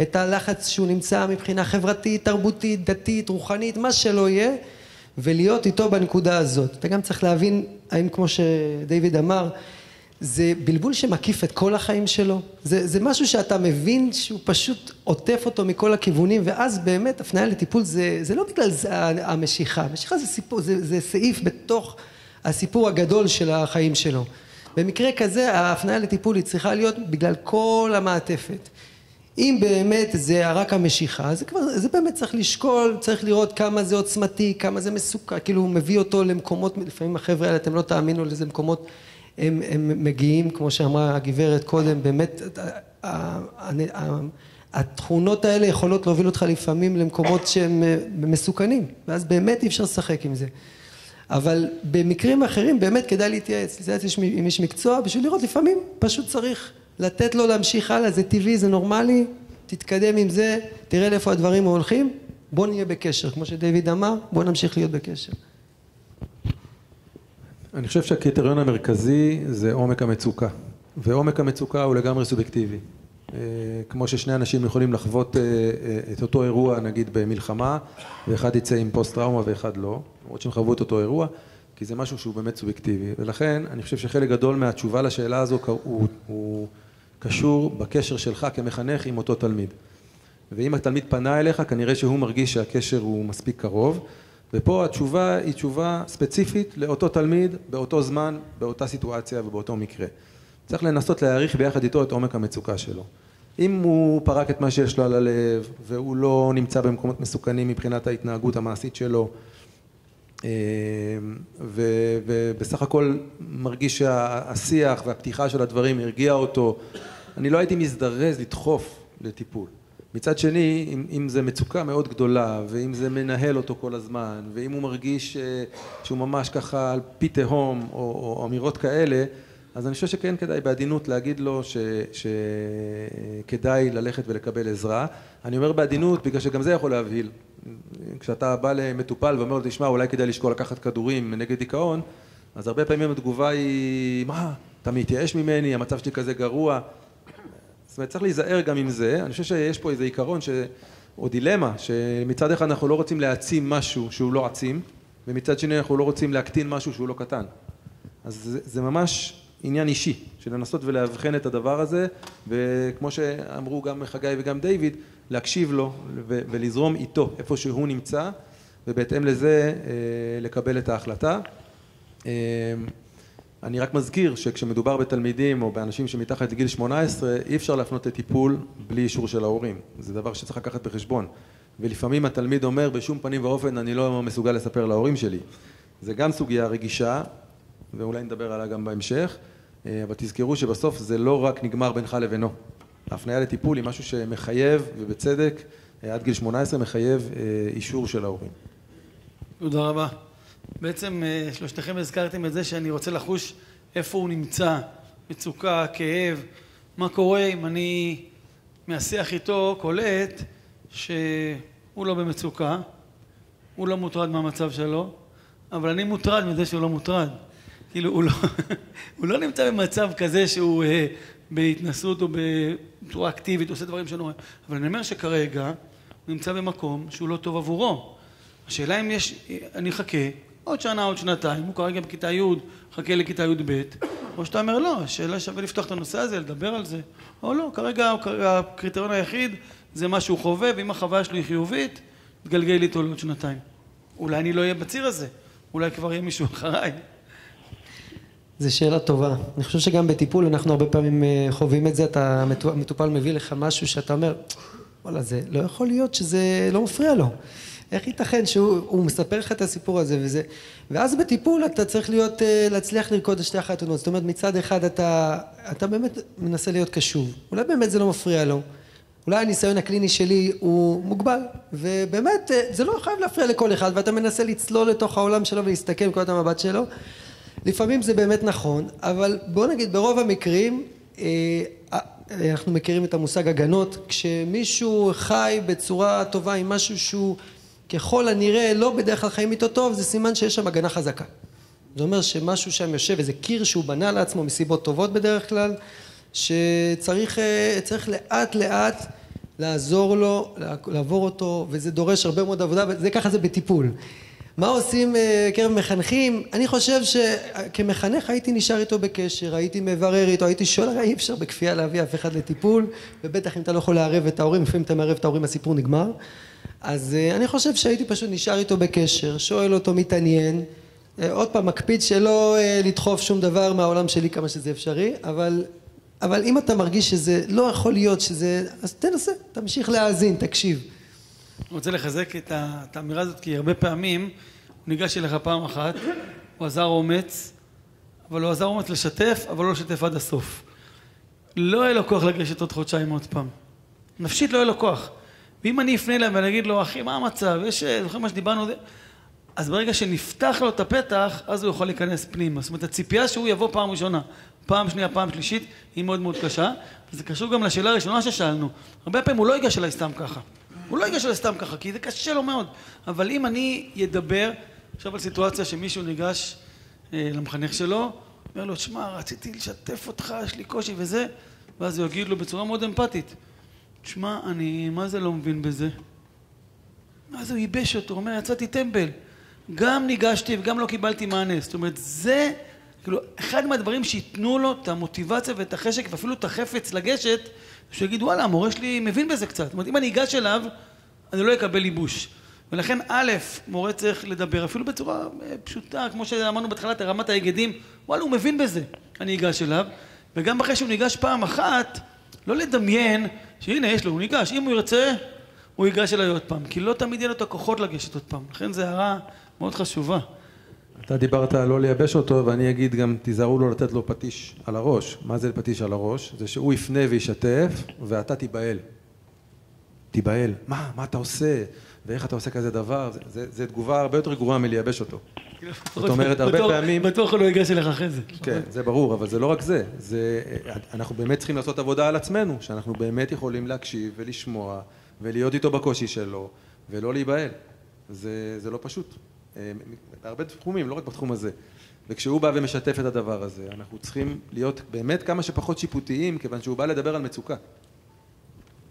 את הלחץ שהוא נמצא מבחינה חברתית, תרבותית, דתית, רוחנית, מה שלא יהיה, ולהיות איתו בנקודה הזאת. אתה גם צריך להבין, האם כמו שדיוויד אמר, זה בלבול שמקיף את כל החיים שלו, זה משהו שאתה מבין שהוא פשוט עוטף אותו מכל הכיוונים, ואז באמת הפניה לטיפול זה לא בגלל המשיכה, המשיכה זה סיפור, זה סעיף בתוך הסיפור הגדול של החיים שלו. במקרה כזה ההפניה לטיפול היא צריכה להיות בגלל כל המעטפת. אם באמת זה רק המשיכה, זה באמת צריך לשקול, צריך לראות כמה זה עוצמתי, כמה זה מסוכן, כאילו הוא מביא אותו למקומות, לפעמים החבר'ה האלה, אתם לא תאמינו לאיזה מקומות הם מגיעים, כמו שאמרה הגברת קודם, באמת התכונות האלה יכולות להוביל אותך לפעמים למקומות שהם מסוכנים, ואז באמת אי אפשר לשחק עם זה. אבל במקרים אחרים באמת כדאי להתייעץ עם איש מקצוע, בשביל לראות לפעמים פשוט צריך לתת לו להמשיך הלאה, זה טבעי, זה נורמלי, תתקדם עם זה, תראה לאיפה הדברים הולכים, בוא נהיה בקשר, כמו שדיוויד אמר, בוא נמשיך להיות בקשר. אני חושב שהקריטריון המרכזי זה עומק המצוקה, ועומק המצוקה הוא לגמרי סובייקטיבי. כמו ששני אנשים יכולים לחוות את אותו אירוע, נגיד במלחמה, ואחד יצא עם פוסט טראומה ואחד לא, למרות שהם חוו את אותו אירוע, כי זה משהו שהוא באמת סובייקטיבי. ולכן אני חושב שחלק גדול מהתשובה לשאלה הזו הוא קשור בקשר שלך כמחנך עם אותו תלמיד. ואם התלמיד פנה אליך, כנראה שהוא מרגיש שהקשר הוא מספיק קרוב, ופה התשובה היא תשובה ספציפית לאותו תלמיד, באותו זמן, באותה סיטואציה ובאותו מקרה. צריך לנסות להעריך ביחד איתו את עומק המצוקה שלו. אם הוא פרק את מה שיש לו על הלב, והוא לא נמצא במקומות מסוכנים מבחינת ההתנהגות המעשית שלו, ובסך הכל מרגיש שהשיח והפתיחה של הדברים הרגיע אותו, אני לא הייתי מזדרז לדחוף לטיפול. מצד שני, אם זה מצוקה מאוד גדולה, ואם זה מנהל אותו כל הזמן, ואם הוא מרגיש שהוא ממש ככה על פי תהום, או אמירות כאלה, אז אני חושב שכן כדאי בעדינות להגיד לו שכדאי ללכת ולקבל עזרה. אני אומר בעדינות בגלל שגם זה יכול להבהיל. כשאתה בא למטופל ואומר לו, תשמע, אולי כדאי לשקול לקחת כדורים נגד דיכאון, אז הרבה פעמים התגובה היא, מה, אתה מתייאש ממני, המצב שלי כזה גרוע. זאת אומרת, צריך להיזהר גם עם זה. אני חושב שיש פה איזה עיקרון או דילמה, שמצד אחד אנחנו לא רוצים להעצים משהו שהוא לא עצים, ומצד שני אנחנו לא רוצים להקטין משהו שהוא לא קטן. אז זה ממש עניין אישי, של לנסות ולהבחן את הדבר הזה, וכמו שאמרו גם חגי וגם דיוויד, להקשיב לו ולזרום איתו איפה שהוא נמצא, ובהתאם לזה לקבל את ההחלטה. אני רק מזכיר שכשמדובר בתלמידים או באנשים שמתחת לגיל 18, אי אפשר להפנות לטיפול בלי אישור של ההורים. זה דבר שצריך לקחת בחשבון. ולפעמים התלמיד אומר, בשום פנים ואופן אני לא מסוגל לספר להורים שלי. זה גם סוגיה רגישה, ואולי נדבר עליה גם בהמשך, אבל תזכרו שבסוף זה לא רק נגמר בינך לבינו. ההפניה לטיפול היא משהו שמחייב, ובצדק, עד גיל 18 מחייב אישור של ההורים. תודה רבה. בעצם שלושתכם הזכרתם את זה שאני רוצה לחוש איפה הוא נמצא, מצוקה, כאב, מה קורה אם אני מהשיח איתו קולט שהוא לא במצוקה, הוא לא מוטרד מהמצב שלו, אבל אני מוטרד מזה שהוא לא מוטרד. כאילו הוא לא נמצא במצב כזה שהוא בהתנסות או בצורה אקטיבית, עושה דברים שנוראים. אבל אני אומר שכרגע הוא נמצא במקום שהוא לא טוב עבורו. השאלה אם אני חכה עוד שנה, עוד שנתיים, הוא כרגע בכיתה י', חכה לכיתה י' ב', או שאתה אומר לא, השאלה שווה לפתוח את הנושא הזה, לדבר על זה, או לא, כרגע הקריטריון היחיד זה מה שהוא חווה, ואם החוויה שלו היא חיובית, תגלגל איתו לעוד שנתיים. אולי אני לא אהיה בציר הזה, אולי כבר יהיה מישהו אחריי. זו שאלה טובה. אני חושב שגם בטיפול אנחנו הרבה פעמים חווים את זה, המטופל מביא לך משהו שאתה אומר, וואלה, זה לא יכול להיות שזה לא מפריע לו. איך ייתכן שהוא מספר לך את הסיפור הזה וזה, ואז בטיפול אתה צריך להצליח לרקוד את שתי החתונות. זאת אומרת, מצד אחד אתה באמת מנסה להיות קשוב. אולי באמת זה לא מפריע לו. אולי הניסיון הקליני שלי הוא מוגבל, ובאמת זה לא חייב להפריע לכל אחד, ואתה מנסה לצלול לתוך העולם שלו ולהסתכל מכל המבט שלו. לפעמים זה באמת נכון, אבל בוא נגיד ברוב המקרים אנחנו מכירים את המושג הגנות. כשמישהו חי בצורה טובה עם משהו שהוא ככל הנראה לא בדרך כלל חיים איתו טוב, זה סימן שיש שם הגנה חזקה. זה אומר שמשהו שם יושב, איזה קיר שהוא בנה לעצמו מסיבות טובות בדרך כלל, שצריך לאט לאט לעזור לו, לעבור אותו, וזה דורש הרבה מאוד עבודה, וזה ככה זה בטיפול. מה עושים קרב מחנכים? אני חושב שכמחנך הייתי נשאר איתו בקשר, הייתי מברר איתו, הייתי שואל, אי אפשר בכפייה להביא אף אחד לטיפול, ובטח אם אתה לא יכול לערב את ההורים, לפעמים אתה מערב את ההורים, הסיפור נגמר. אז אני חושב שהייתי פשוט נשאר איתו בקשר, שואל אותו, מתעניין, עוד פעם, מקפיד שלא לדחוף שום דבר מהעולם שלי כמה שזה אפשרי, אבל אם אתה מרגיש שזה לא יכול להיות שזה, אז תנסה, תמשיך להאזין, תקשיב. אני רוצה לחזק את האמירה הזאת, כי הרבה פעמים הוא ניגש אליך פעם אחת, הוא עזר אומץ, אבל הוא עזר אומץ לשתף, אבל לא לשתף עד הסוף. לא יהיה לו כוח לגשת עוד חודשיים עוד פעם. נפשית לא יהיה לו כוח. ואם אני אפנה אליהם ואני אגיד לו, אחי, מה המצב? זוכר מה שדיברנו, אז ברגע שנפתח לו את הפתח, אז הוא יכול להיכנס פנימה. זאת אומרת, הציפייה שהוא יבוא פעם ראשונה, פעם שנייה, פעם שלישית, היא מאוד מאוד קשה. וזה קשור גם לשאלה הראשונה ששאלנו. הרבה פעמים הוא לא ייגש אליי סתם ככה. הוא לא ייגש אליי סתם ככה, כי זה קשה לו מאוד. אבל אם אני ידבר, עכשיו על סיטואציה שמישהו ניגש למחנך שלו, אומר לו, תשמע, רציתי לשתף אותך, יש לי קושי וזה, ואז הוא יגיד לו בצורה מאוד אמפתית, תשמע, אני מה זה לא מבין בזה? מה זה הוא ייבש אותו? הוא אומר, יצאתי טמבל. גם ניגשתי וגם לא קיבלתי מענה. זאת אומרת, זה כאילו, אחד מהדברים שיתנו לו את המוטיבציה ואת החשק ואפילו את החפץ לגשת, שהוא יגיד, וואלה, המורה שלי מבין בזה קצת. זאת אומרת, אם אני אגש אליו, אני לא אקבל ייבוש. ולכן, א', מורה צריך לדבר, אפילו בצורה פשוטה, כמו שאמרנו בתחילת רמת ההיגדים, וואלה, הוא מבין בזה. אני אגש אליו, וגם אחרי שהוא ניגש פעם אחת, לא לדמיין שהנה, יש לו, הוא ניגש. אם הוא ירצה, הוא ייגש אליי עוד פעם, כי לא תמיד יהיה לו את הכוחות לגשת עוד פעם. לכן זו הערה מאוד חשובה. אתה דיברת לא לייבש אותו, ואני אגיד גם, תיזהרו לו לתת לו פטיש על הראש. מה זה פטיש על הראש? זה שהוא יפנה וישתף, ואתה תיבהל. תיבהל. מה אתה עושה? ואיך אתה עושה כזה דבר? זה תגובה הרבה יותר גרועה מלייבש אותו. זאת אומרת, הרבה פעמים... בטוח הוא לא ייגש אליך אחרי זה. כן, זה ברור, אבל זה לא רק זה. אנחנו באמת צריכים לעשות עבודה על עצמנו, שאנחנו באמת יכולים להקשיב ולשמוע, ולהיות איתו בקושי שלו, ולא להיבהל. זה לא פשוט. בהרבה תחומים, לא רק בתחום הזה. וכשהוא בא ומשתף את הדבר הזה, אנחנו צריכים להיות באמת כמה שפחות שיפוטיים, כיוון שהוא בא לדבר על מצוקה.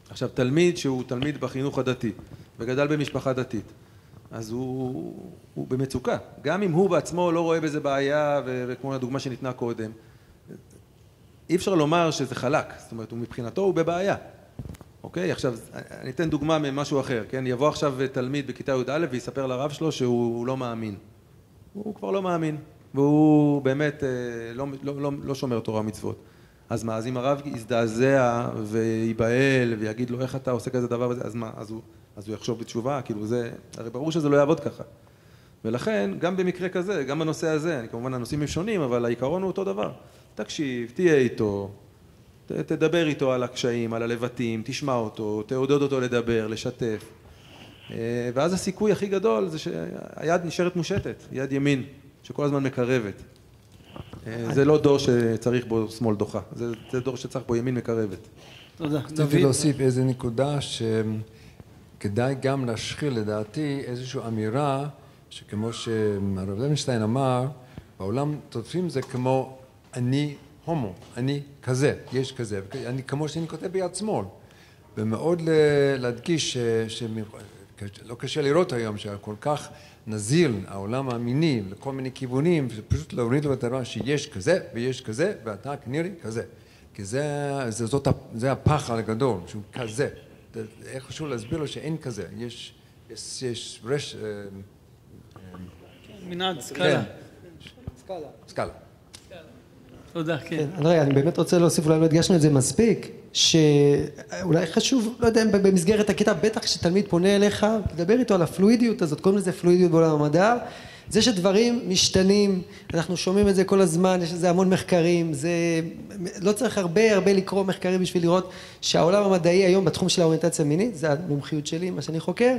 עכשיו, תלמיד שהוא תלמיד בחינוך הדתי, וגדל במשפחה דתית, אז הוא במצוקה. גם אם הוא בעצמו לא רואה בזה בעיה, וכמו הדוגמה שניתנה קודם, אי אפשר לומר שזה חלק. זאת אומרת, מבחינתו הוא בבעיה. אוקיי? עכשיו, אני אתן דוגמה ממשהו אחר, כן? יבוא עכשיו תלמיד בכיתה י"א ויספר לרב שלו שהוא לא מאמין. הוא כבר לא מאמין, והוא באמת לא שומר תורה ומצוות. אז מה? אז אם הרב יזדעזע ויבהל ויגיד לו איך אתה עושה כזה דבר וזה, אז מה? אז הוא יחשוב בתשובה, כאילו זה, הרי ברור שזה לא יעבוד ככה. ולכן, גם במקרה כזה, גם בנושא הזה, כמובן הנושאים הם שונים, אבל העיקרון הוא אותו דבר. תקשיב, תהיה איתו, תדבר איתו על הקשיים, על הלבטים, תשמע אותו, תעודד אותו לדבר, לשתף. ואז הסיכוי הכי גדול זה שהיד נשארת מושטת, יד ימין, שכל הזמן מקרבת. זה לא דור שצריך בו שמאל דוחה, זה דור שצריך בו ימין מקרבת. תודה. רציתי להוסיף איזו נקודה שכדאי גם להשחיל לדעתי איזושהי אמירה שכמו שהרב לוינשטיין אמר, בעולם תופסים זה כמו אני הומו, אני כזה, יש כזה, אני כמו שאני כותב ביד שמאל. ומאוד להדגיש שלא קשה לראות היום שכל כך נזיל העולם המיני לכל מיני כיוונים, ופשוט להוריד לו את הרעש שיש כזה ויש כזה, ואתה כנראה כזה. כי זה הפח הגדול, שהוא כזה. איך חשוב להסביר לו שאין כזה, יש רש... מנעד, סקאלה. סקאלה. תודה, כן. אנדרי, אני באמת רוצה להוסיף, אולי לא הדגשנו את זה מספיק, שאולי חשוב, לא יודע, במסגרת הכיתה, בטח כשתלמיד פונה אליך, תדבר איתו על הפלואידיות הזאת, קוראים לזה פלואידיות בעולם המדע, זה שדברים משתנים, אנחנו שומעים את זה כל הזמן, יש לזה המון מחקרים, זה לא צריך הרבה לקרוא מחקרים בשביל לראות שהעולם המדעי היום בתחום של האוריינטציה מינית, זה המומחיות שלי, מה שאני חוקר,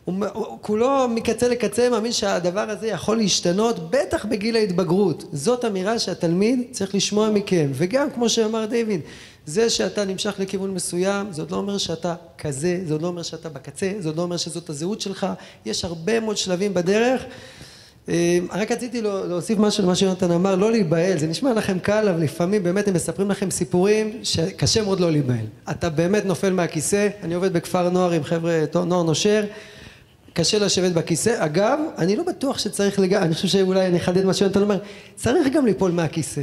הוא כולו מקצה לקצה מאמין שהדבר הזה יכול להשתנות, בטח בגיל ההתבגרות. זאת אמירה שהתלמיד צריך לשמוע מכם. וגם כמו שאמר דיוויד, זה שאתה נמשך לכיוון מסוים, זה עוד לא אומר שאתה כזה, זה עוד לא אומר שאתה בקצה, זה עוד לא אומר שזאת הזהות שלך. יש הרבה מאוד שלבים בדרך, רק רציתי להוסיף משהו למה שיונתן אמר, לא להיבהל, זה נשמע לכם קל, אבל לפעמים באמת הם מספרים לכם סיפורים שקשה מאוד לא להיבהל. אתה באמת נופל מהכיסא, אני עובד בכפר נוער עם חבר'ה נוער נושר, קשה לשבת בכיסא. אגב, אני לא בטוח שצריך, אני חושב שאולי אני אחדד מה שיונתן אומר, צריך גם ליפול מהכיסא.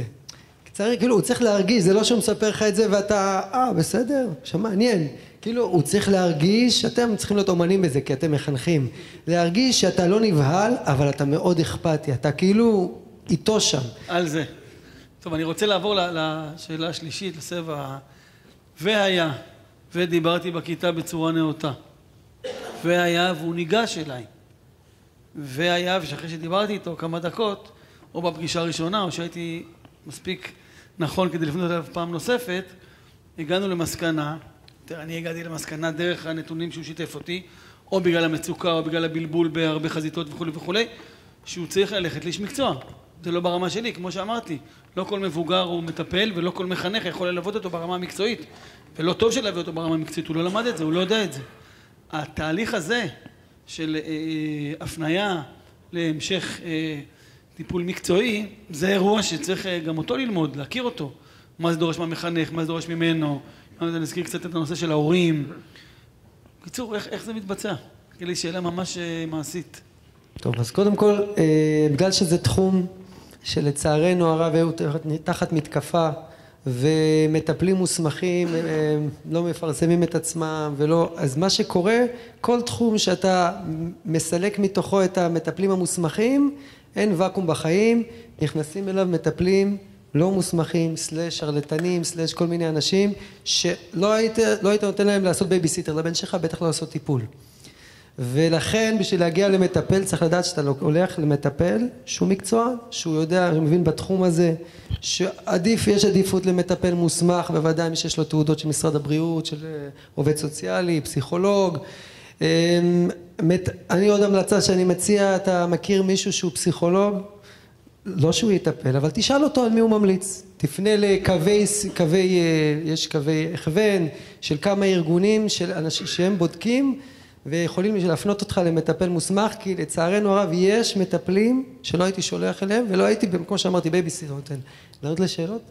צריך, כאילו, הוא צריך להרגיש, זה לא שהוא מספר לך את זה ואתה, בסדר, מעניין. כאילו, הוא צריך להרגיש, אתם צריכים להיות אומנים בזה, כי אתם מחנכים. להרגיש שאתה לא נבהל, אבל אתה מאוד אכפתי, אתה כאילו איתו שם. על זה. טוב, אני רוצה לעבור לשאלה השלישית, לסבב והיה, ודיברתי בכיתה בצורה נאותה. והיה, והוא ניגש אליי. והיה, ושאחרי שדיברתי איתו כמה דקות, או בפגישה הראשונה, או שהייתי מספיק נכון כדי לפנות אליו פעם נוספת, הגענו למסקנה, אני הגעתי למסקנה דרך הנתונים שהוא שיתף אותי, או בגלל המצוקה, או בגלל הבלבול בהרבה חזיתות וכו' וכו', שהוא צריך ללכת לאיש מקצוע. זה לא ברמה שלי, כמו שאמרתי. לא כל מבוגר הוא מטפל, ולא כל מחנך יכול ללוות אותו ברמה המקצועית. ולא טוב שלהביא אותו ברמה המקצועית, הוא לא למד את זה, הוא לא יודע את זה. התהליך הזה של הפניה להמשך טיפול מקצועי, זה אירוע שצריך גם אותו ללמוד, להכיר אותו. מה זה דורש מהמחנך, מה זה דורש ממנו. אני נזכיר קצת את הנושא של ההורים. בקיצור, איך זה מתבצע? לי שאלה ממש מעשית. טוב, אז קודם כל, בגלל שזה תחום שלצערנו הרב הוא תחת מתקפה, ומטפלים מוסמכים לא מפרסמים את עצמם ולא, אז מה שקורה, כל תחום שאתה מסלק מתוכו את המטפלים המוסמכים, אין ואקום בחיים, נכנסים אליו מטפלים לא מוסמכים, סלש שרלטנים, סלש כל מיני אנשים שלא היית נותן להם לעשות בייביסיטר לבן שלך, בטח לא לעשות טיפול. ולכן בשביל להגיע למטפל צריך לדעת שאתה הולך למטפל שהוא מקצוע, שהוא יודע, שהוא מבין בתחום הזה, שעדיף, יש עדיפות למטפל מוסמך, בוודאי מי שיש לו תעודות של משרד הבריאות, של עובד סוציאלי, פסיכולוג. אני עוד המלצה שאני מציע, אתה מכיר מישהו שהוא פסיכולוג, לא שהוא יטפל, אבל תשאל אותו על מי הוא ממליץ. תפנה יש קווי הכוון של כמה ארגונים של אנשים שהם בודקים, ויכולים להפנות אותך למטפל מוסמך, כי לצערנו הרב יש מטפלים שלא הייתי שולח אליהם, ולא הייתי, כמו שאמרתי, בייביסיטר נותן. לענות לשאלות?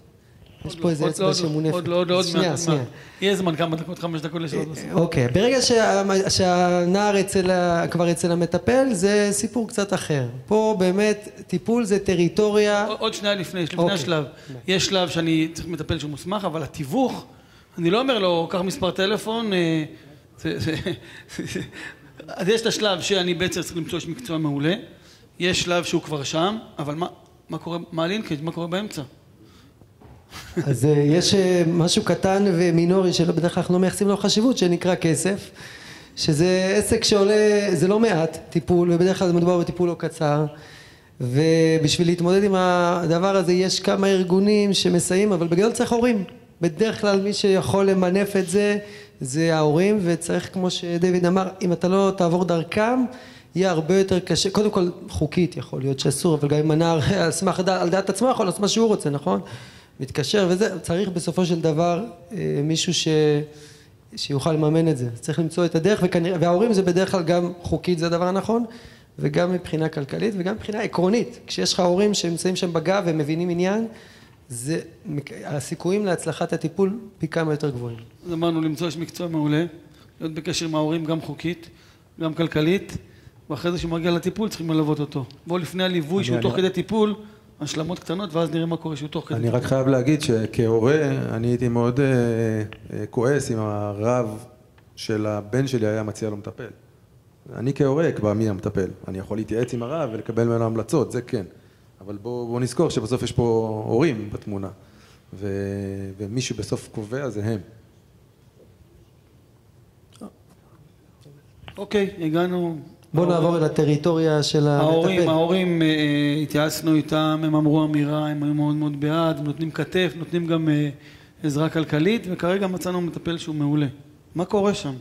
יש פה איזה אצבע שמונפת. עוד שנייה. יהיה זמן כמה דקות, 5 דקות לשאלות. אוקיי, ברגע שהנער כבר אצל המטפל, זה סיפור קצת אחר. פה באמת טיפול זה טריטוריה. עוד שנייה לפני השלב. יש שלב שאני צריך מטפל שהוא מוסמך, אבל התיווך, אני לא אומר לו, קח מספר טלפון, אז יש את השלב שאני בעצם צריך למצוא מקצוע מעולה, יש שלב שהוא כבר שם, אבל מה קורה, מה הלינקג', מה קורה באמצע? אז יש משהו קטן ומינורי שלא בדרך כלל אנחנו לא מייחסים לו חשיבות, שנקרא כסף, שזה עסק שעולה, זה לא מעט טיפול, ובדרך כלל מדובר בטיפול לא קצר, ובשביל להתמודד עם הדבר הזה יש כמה ארגונים שמסייעים, אבל בגדול צריך הורים. בדרך כלל מי שיכול למנף את זה, זה ההורים, וצריך כמו שדויד אמר, אם אתה לא תעבור דרכם, יהיה הרבה יותר קשה, קודם כל חוקית יכול להיות שאסור, אבל גם אם הנער על דעת עצמו יכול לעשות מה שהוא רוצה, נכון? מתקשר וזה, צריך בסופו של דבר מישהו שיוכל לממן את זה, צריך למצוא את הדרך, וההורים זה בדרך כלל גם חוקית, זה הדבר הנכון, וגם מבחינה כלכלית וגם מבחינה עקרונית, כשיש לך הורים שנמצאים שם בגב ומבינים עניין, זה, הסיכויים להצלחת הטיפול פי כמה יותר גבוהים. אז אמרנו למצוא יש מקצוע מעולה, להיות בקשר עם ההורים גם חוקית, גם כלכלית, ואחרי זה שהוא מגיע לטיפול צריכים ללוות אותו. בואו לפני הליווי שהוא תוך כדי טיפול, השלמות קטנות, ואז נראה מה קורה שהוא תוך כדי טיפול. אני רק חייב להגיד שכהורה אני הייתי מאוד כועס אם הרב של הבן שלי היה מציע לו מטפל. אני כהורה אקבע מי המטפל. אני יכול להתייעץ עם הרב ולקבל ממנו המלצות, זה כן. אבל בואו נזכור שבסוף יש פה הורים בתמונה, ומי שבסוף קובע זה הם. אוקיי, הגענו. בואו נעבור אל הטריטוריה של המטפל. ההורים, התייעצנו איתם, הם אמרו אמירה, הם היו מאוד מאוד בעד, נותנים כתף, נותנים גם עזרה כלכלית, וכרגע מצאנו מטפל שהוא מעולה. מה קורה שם?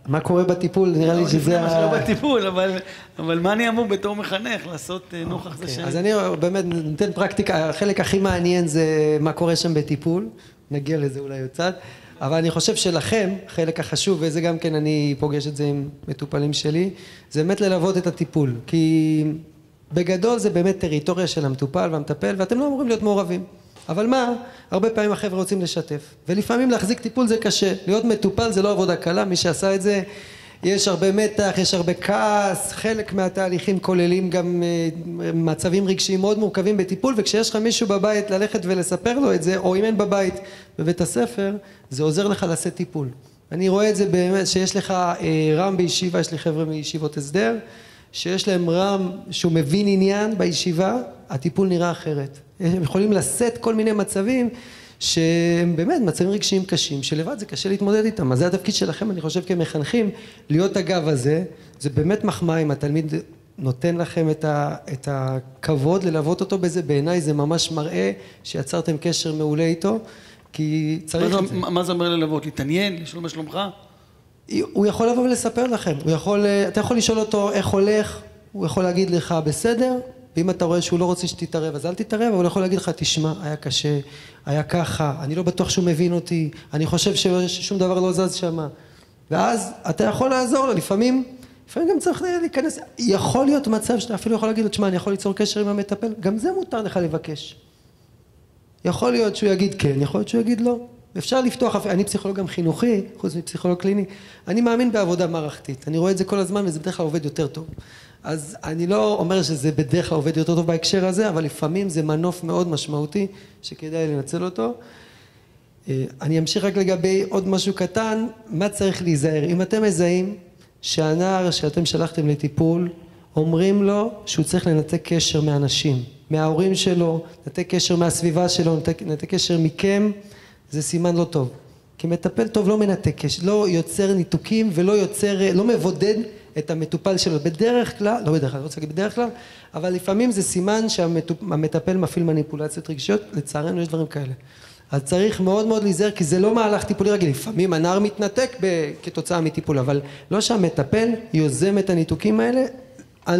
מה קורה בטיפול? נראה לי שזה... מה שקורה בטיפול, אבל מה אני אמור בתור מחנך לעשות נוכח זה אז אני באמת נותן פרקטיקה, החלק הכי מעניין זה מה קורה שם בטיפול, נגיע לזה אולי עוד קצת, אבל אני חושב שלכם, חלק החשוב, וזה גם כן אני פוגש את זה עם מטופלים שלי, זה באמת ללוות את הטיפול, כי בגדול זה באמת טריטוריה של המטופל והמטפל, ואתם לא אמורים להיות מעורבים. אבל מה? הרבה פעמים החבר'ה רוצים לשתף, ולפעמים להחזיק טיפול זה קשה, להיות מטופל זה לא עבודה קלה, מי שעשה את זה, יש הרבה מתח, יש הרבה כעס, חלק מהתהליכים כוללים גם מצבים רגשיים מאוד מורכבים בטיפול, וכשיש לך מישהו בבית ללכת ולספר לו את זה, או אם אין בבית בבית הספר, זה עוזר לך לעשות טיפול. אני רואה את זה באמת שיש לך רם בישיבה, יש לי חבר'ה מישיבות הסדר, שיש להם רם שהוא מבין עניין בישיבה, הטיפול נראה אחרת. הם יכולים לשאת כל מיני מצבים שהם באמת מצבים רגשיים קשים, שלבד זה קשה להתמודד איתם. אז זה התפקיד שלכם, אני חושב, כמחנכים, להיות הגב הזה. זה באמת מחמאה אם התלמיד נותן לכם את הכבוד ללוות אותו בזה. בעיניי זה ממש מראה שיצרתם קשר מעולה איתו, כי צריך את זה. מה זה אומר ללוות? להתעניין? לשאול מה שלומך? הוא יכול לבוא ולספר לכם. אתה יכול לשאול אותו איך הולך, הוא יכול להגיד לך בסדר, ואם אתה רואה שהוא לא רוצה שתתערב, אז אל תתערב, אבל הוא יכול להגיד לך, תשמע, היה קשה, היה ככה, אני לא בטוח שהוא מבין אותי, אני חושב ששום דבר לא זז שם. ואז אתה יכול לעזור לו, לפעמים גם צריך להיכנס, יכול להיות מצב שאתה אפילו יכול להגיד לו, תשמע, אני יכול ליצור קשר עם המטפל, גם זה מותר לך לבקש. יכול להיות שהוא יגיד כן, יכול להיות שהוא יגיד לא. אפשר לפתוח, אני פסיכולוג גם חינוכי, חוץ מפסיכולוג קליני, אני מאמין בעבודה מערכתית, אני רואה את זה כל הזמן וזה בדרך כלל עובד יותר טוב. אז אני לא אומר שזה בדרך כלל עובד יותר טוב בהקשר הזה, אבל לפעמים זה מנוף מאוד משמעותי שכדאי לנצל אותו. אני אמשיך רק לגבי עוד משהו קטן, מה צריך להיזהר? אם אתם מזהים שהנער שאתם שלחתם לטיפול, אומרים לו שהוא צריך לנתק קשר מאנשים, מההורים שלו, לנתק קשר מהסביבה שלו, לנתק קשר מכם, זה סימן לא טוב. כי מטפל טוב לא מנתק קשר, לא יוצר ניתוקים ולא יוצר, לא מבודד את המטופל שלו. בדרך כלל, לא בדרך כלל, לא רוצה להגיד בדרך כלל, אבל לפעמים זה סימן שהמטפל מפעיל מניפולציות רגשיות, לצערנו יש דברים כאלה. אז צריך מאוד מאוד להיזהר, כי זה לא מהלך טיפולי רגיל, לפעמים הנער מתנתק כתוצאה מטיפול, אבל לא שהמטפל יוזם את הניתוקים האלה,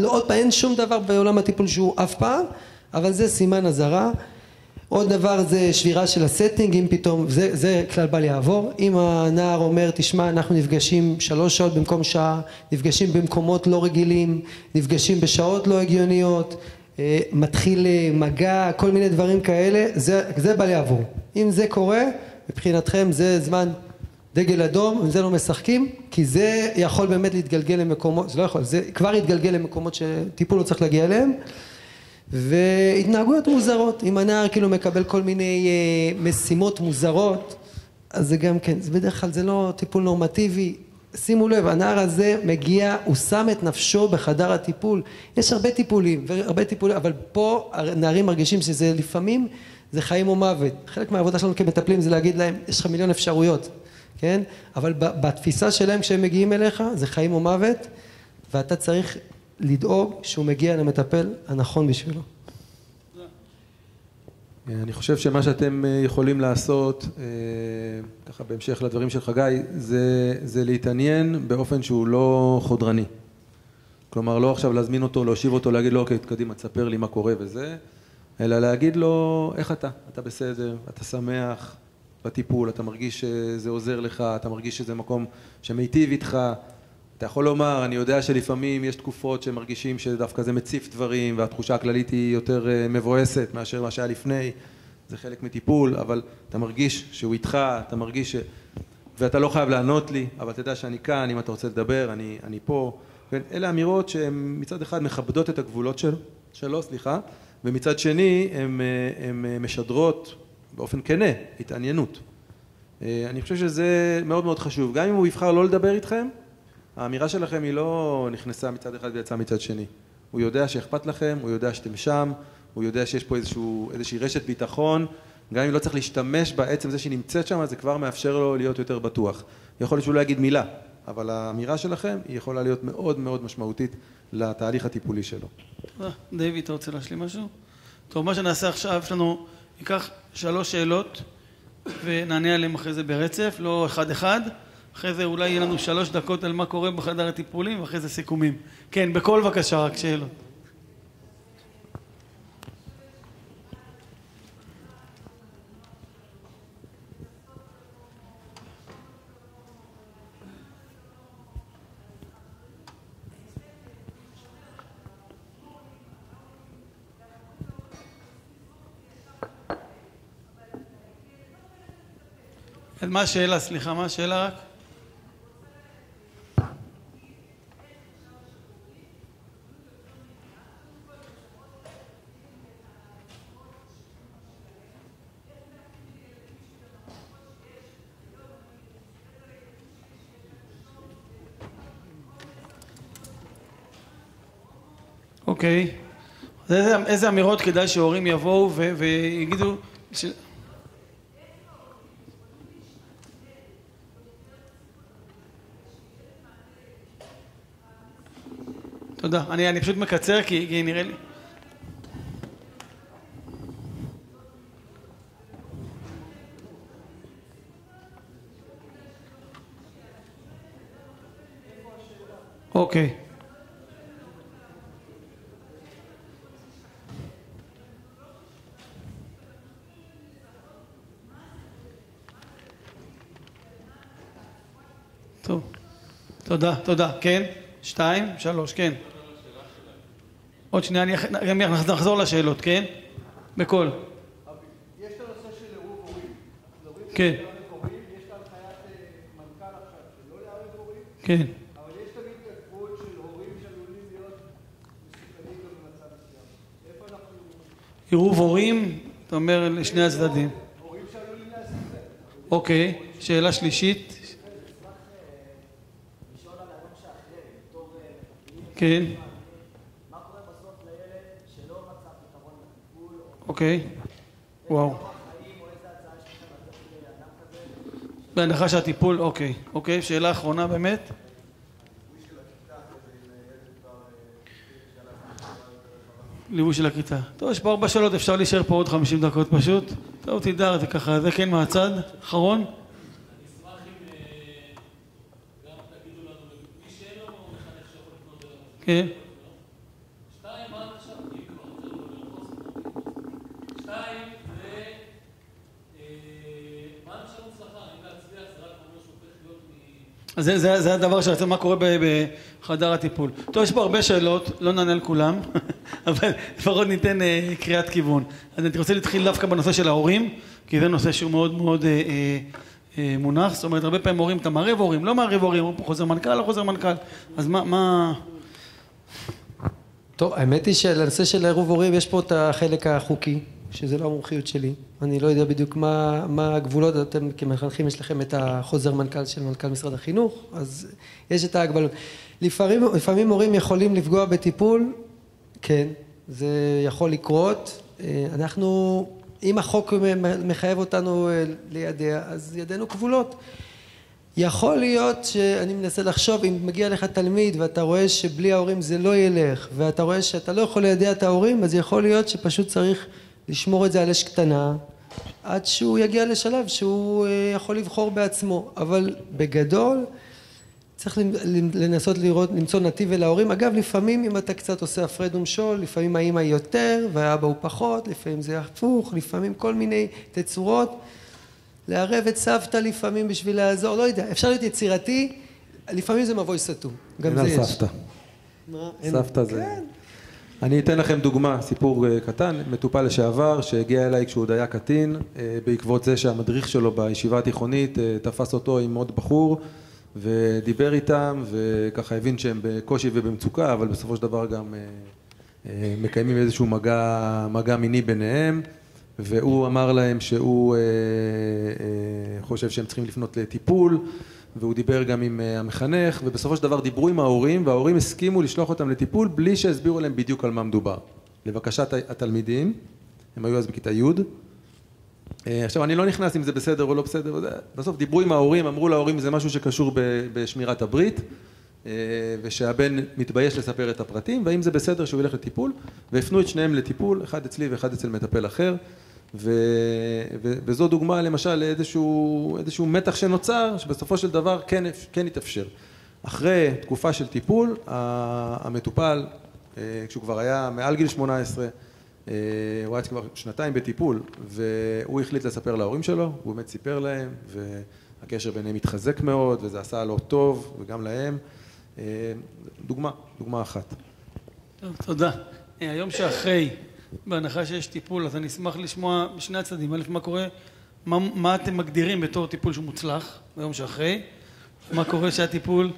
עוד פעם אין שום דבר בעולם הטיפול שהוא אף פעם, אבל זה סימן הזרה. עוד דבר זה שבירה של הסטינג, אם פתאום, זה כלל בל יעבור, אם הנער אומר, תשמע, אנחנו נפגשים 3 שעות במקום שעה, נפגשים במקומות לא רגילים, נפגשים בשעות לא הגיוניות, מתחיל מגע, כל מיני דברים כאלה, זה בל יעבור. אם זה קורה, מבחינתכם זה זמן דגל אדום, אם זה לא משחקים, כי זה יכול באמת להתגלגל למקומות, זה לא יכול, זה כבר יתגלגל למקומות שטיפול לא צריך להגיע אליהם, והתנהגויות מוזרות, אם הנער כאילו מקבל כל מיני משימות מוזרות, אז זה גם כן, זה בדרך כלל זה לא טיפול נורמטיבי. שימו לב, הנער הזה מגיע, הוא שם את נפשו בחדר הטיפול, יש הרבה טיפולים, אבל פה הנערים מרגישים שזה לפעמים זה חיים או מוות. חלק מהעבודה שלנו כמטפלים זה להגיד להם, יש לך מיליון אפשרויות, כן? אבל בתפיסה שלהם כשהם מגיעים אליך זה חיים או מוות, ואתה צריך לדאוג שהוא מגיע למטפל הנכון בשבילו. אני חושב שמה שאתם יכולים לעשות, ככה בהמשך לדברים של חגי, זה להתעניין באופן שהוא לא חודרני. כלומר, לא עכשיו להזמין אותו, להושיב אותו, להגיד לו, אוקיי, תקדימה, תספר לי מה קורה וזה, אלא להגיד לו, איך אתה? אתה בסדר, אתה שמח בטיפול, אתה מרגיש שזה עוזר לך, אתה מרגיש שזה מקום שמיטיב איתך, אתה יכול לומר, אני יודע שלפעמים יש תקופות שמרגישים שדווקא זה מציף דברים והתחושה הכללית היא יותר מבואסת מאשר מה שהיה לפני, זה חלק מטיפול, אבל אתה מרגיש שהוא איתך, אתה מרגיש ש... ואתה לא חייב לענות לי, אבל אתה יודע שאני כאן, אם אתה רוצה לדבר, אני פה. אלה אמירות שהן מצד אחד מכבדות את הגבולות שלו, ומצד שני הן משדרות באופן כנה, התעניינות. אני חושב שזה מאוד מאוד חשוב, גם אם הוא יבחר לא לדבר איתכם, האמירה שלכם היא לא נכנסה מצד אחד ויצאה מצד שני. הוא יודע שאכפת לכם, הוא יודע שאתם שם, הוא יודע שיש פה איזושהי רשת ביטחון, גם אם לא צריך להשתמש בעצם זה שהיא נמצאת שם, זה כבר מאפשר לו להיות יותר בטוח. יכול להיות שהוא לא יגיד מילה, אבל האמירה שלכם היא יכולה להיות מאוד מאוד משמעותית לתהליך הטיפולי שלו. דיוויד, אתה רוצה להשלים משהו? טוב, מה שנעשה עכשיו, יש לנו, ניקח 3 שאלות ונענה עליהם אחרי זה ברצף, לא אחד. אחרי זה אולי יהיה לנו 3 דקות על מה קורה בחדר הטיפולים, ואחרי זה סיכומים. כן, בכל בבקשה, רק שאלות. מה השאלה? סליחה, מה השאלה רק? אוקיי. איזה אמירות כדאי שהורים יבואו ויגידו תודה. אני פשוט מקצר כי נראה לי אוקיי. טוב, תודה, כן, 2, 3, כן. עוד שנייה, נחזור לשאלות, כן? בכל. יש את הנושא של עירוב הורים. כן. יש את הנחיית מנכ"ל עכשיו שלא לערב הורים. כן. אבל יש תמיד התגברות של הורים שעלולים להיות מסוכנים גם במצב מסוים. איפה אנחנו... עירוב הורים, אתה אומר לשני הצדדים. הורים שעלולים להשיג להם. אוקיי, שאלה שלישית. כן. מה קורה בסוף לילד שלא מצא פתרון לטיפול? אוקיי. וואו. בהנחה שהטיפול, אוקיי, שאלה אחרונה באמת. ליווי של הכיתה. טוב, יש פה 4 שאלות, אפשר להישאר פה עוד 50 דקות פשוט. טוב, תדע, זה ככה, זה כן מהצד. אחרון. אני אשמח אם גם תגידו לנו, מי שאין לנו מחנך שיכול לקנות אליו. כן. 2, מה עכשיו? כי כבר רוצה ללחוץ. 2, מה עכשיו הצלחה? אם להצליח זה רק אומר שהופך להיות אז זה הדבר שרצה, מה קורה בחדר הטיפול. טוב, יש פה הרבה שאלות, לא נענה על כולם, אבל לפחות ניתן קריאת כיוון. אז אני רוצה להתחיל דווקא בנושא של ההורים, כי זה נושא שהוא מאוד מאוד מונח. זאת אומרת, הרבה פעמים הורים, אתה מערב הורים, לא מערב הורים, חוזר מנכ"ל, לא חוזר מנכ"ל. אז מה... טוב, האמת היא שלנושא של עירוב הורים יש פה את החלק החוקי, שזה לא המומחיות שלי. אני לא יודע בדיוק מה הגבולות, אתם כמחנכים יש לכם את החוזר מנכ"ל של מנכ"ל משרד החינוך, אז יש את ההגבלות. לפעמים הורים יכולים לפגוע בטיפול, כן, זה יכול לקרות. אנחנו, אם החוק מחייב אותנו לידע, אז ידינו כבולות. יכול להיות שאני מנסה לחשוב, אם מגיע לך תלמיד ואתה רואה שבלי ההורים זה לא ילך, ואתה רואה שאתה לא יכול לידע את ההורים, אז יכול להיות שפשוט צריך לשמור את זה על אש קטנה, עד שהוא יגיע לשלב שהוא יכול לבחור בעצמו. אבל בגדול, צריך לנסות למצוא נתיב אל ההורים. אגב, לפעמים אם אתה קצת עושה הפרד ומשול, לפעמים האמא היא יותר והאבא הוא פחות, לפעמים זה הפוך, לפעמים כל מיני תצורות. לערב את סבתא לפעמים בשביל לעזור, לא יודע, אפשר להיות יצירתי, לפעמים זה מבוי סתום, גם זה יש. אין על סבתא. סבתא זה... כן. אני אתן לכם דוגמה, סיפור קטן, מטופל לשעבר שהגיע אליי כשהוא עוד היה קטין, בעקבות זה שהמדריך שלו בישיבה התיכונית תפס אותו עם עוד בחור ודיבר איתם, וככה הבין שהם בקושי ובמצוקה, אבל בסופו של דבר גם מקיימים איזשהו מגע מיני ביניהם, והוא אמר להם שהוא חושב שהם צריכים לפנות לטיפול, והוא דיבר גם עם המחנך, ובסופו של דבר דיברו עם ההורים, וההורים הסכימו לשלוח אותם לטיפול בלי שהסבירו להם בדיוק על מה מדובר. לבקשת התלמידים, הם היו אז בכיתה י'. עכשיו אני לא נכנס אם זה בסדר או לא בסדר, בסוף דיברו עם ההורים, אמרו להורים זה משהו שקשור בשמירת הברית, ושהבן מתבייש לספר את הפרטים, והאם זה בסדר שהוא ילך לטיפול, והפנו את שניהם לטיפול, אחד אצלי ואחד אצל מטפל אחר, וזו דוגמה למשל לאיזשהו מתח שנוצר, שבסופו של דבר כן יתאפשר. אחרי תקופה של טיפול, המטופל, כשהוא כבר היה מעל גיל 18, הוא היה כבר 2 בטיפול, והוא החליט לספר להורים שלו, הוא באמת סיפר להם, והקשר ביניהם התחזק מאוד, וזה עשה לו טוב, וגם להם. דוגמה אחת. טוב, תודה. היום שאחרי, בהנחה שיש טיפול, אז אני אשמח לשמוע בשני הצדדים. א', מה קורה מה אתם מגדירים בתור טיפול שהוא מוצלח ביום שאחרי? מה קורה שהטיפול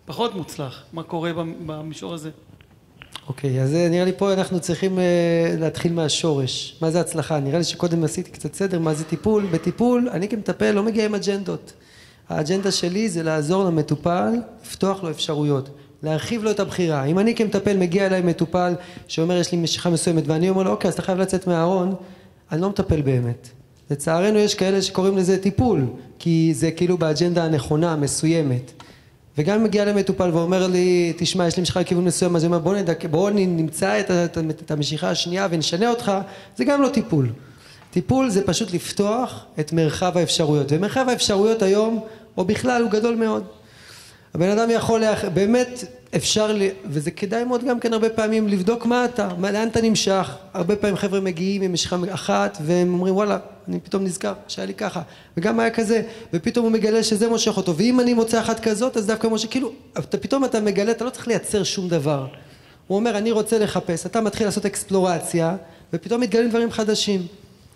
פחות מוצלח? מה קורה במישור הזה? אוקיי, אז נראה לי פה אנחנו צריכים להתחיל מהשורש. מה זה הצלחה? נראה לי שקודם עשיתי קצת סדר, מה זה טיפול? בטיפול, אני כמטפל לא מגיע עם אג'נדות. האג'נדה שלי זה לעזור למטופל, לפתוח לו אפשרויות, להרחיב לו את הבחירה. אם אני כמטפל מגיע אליי מטופל שאומר יש לי משיכה מסוימת ואני אומר לו אוקיי, אז אתה חייב לצאת מהארון, אני לא מטפל באמת. לצערנו יש כאלה שקוראים לזה טיפול, כי זה כאילו באג'נדה הנכונה, המסוימת. וגם מגיע למטופל ואומר לי, תשמע, יש לי משיכה לכיוון מסוים, אז הוא אומר, בוא נמצא את המשיכה השנייה ונשנה אותך, זה גם לא טיפול. טיפול זה פשוט לפתוח את מרחב האפשרויות, ומרחב האפשרויות היום, או בכלל, הוא גדול מאוד. הבן אדם יכול, באמת אפשר, וזה כדאי מאוד גם כן הרבה פעמים לבדוק מה אתה, לאן אתה נמשך. הרבה פעמים חבר'ה מגיעים עם משיכה אחת, והם אומרים, וואלה, אני פתאום נזכר שהיה לי ככה, וגם היה כזה, ופתאום הוא מגלה שזה מושך אותו, ואם אני מוצא אחת כזאת, אז דווקא מושך, כאילו, פתאום אתה מגלה, אתה לא צריך לייצר שום דבר. הוא אומר, אני רוצה לחפש, אתה מתחיל לעשות אקספלורציה, ופתאום מתגלים דברים חדשים.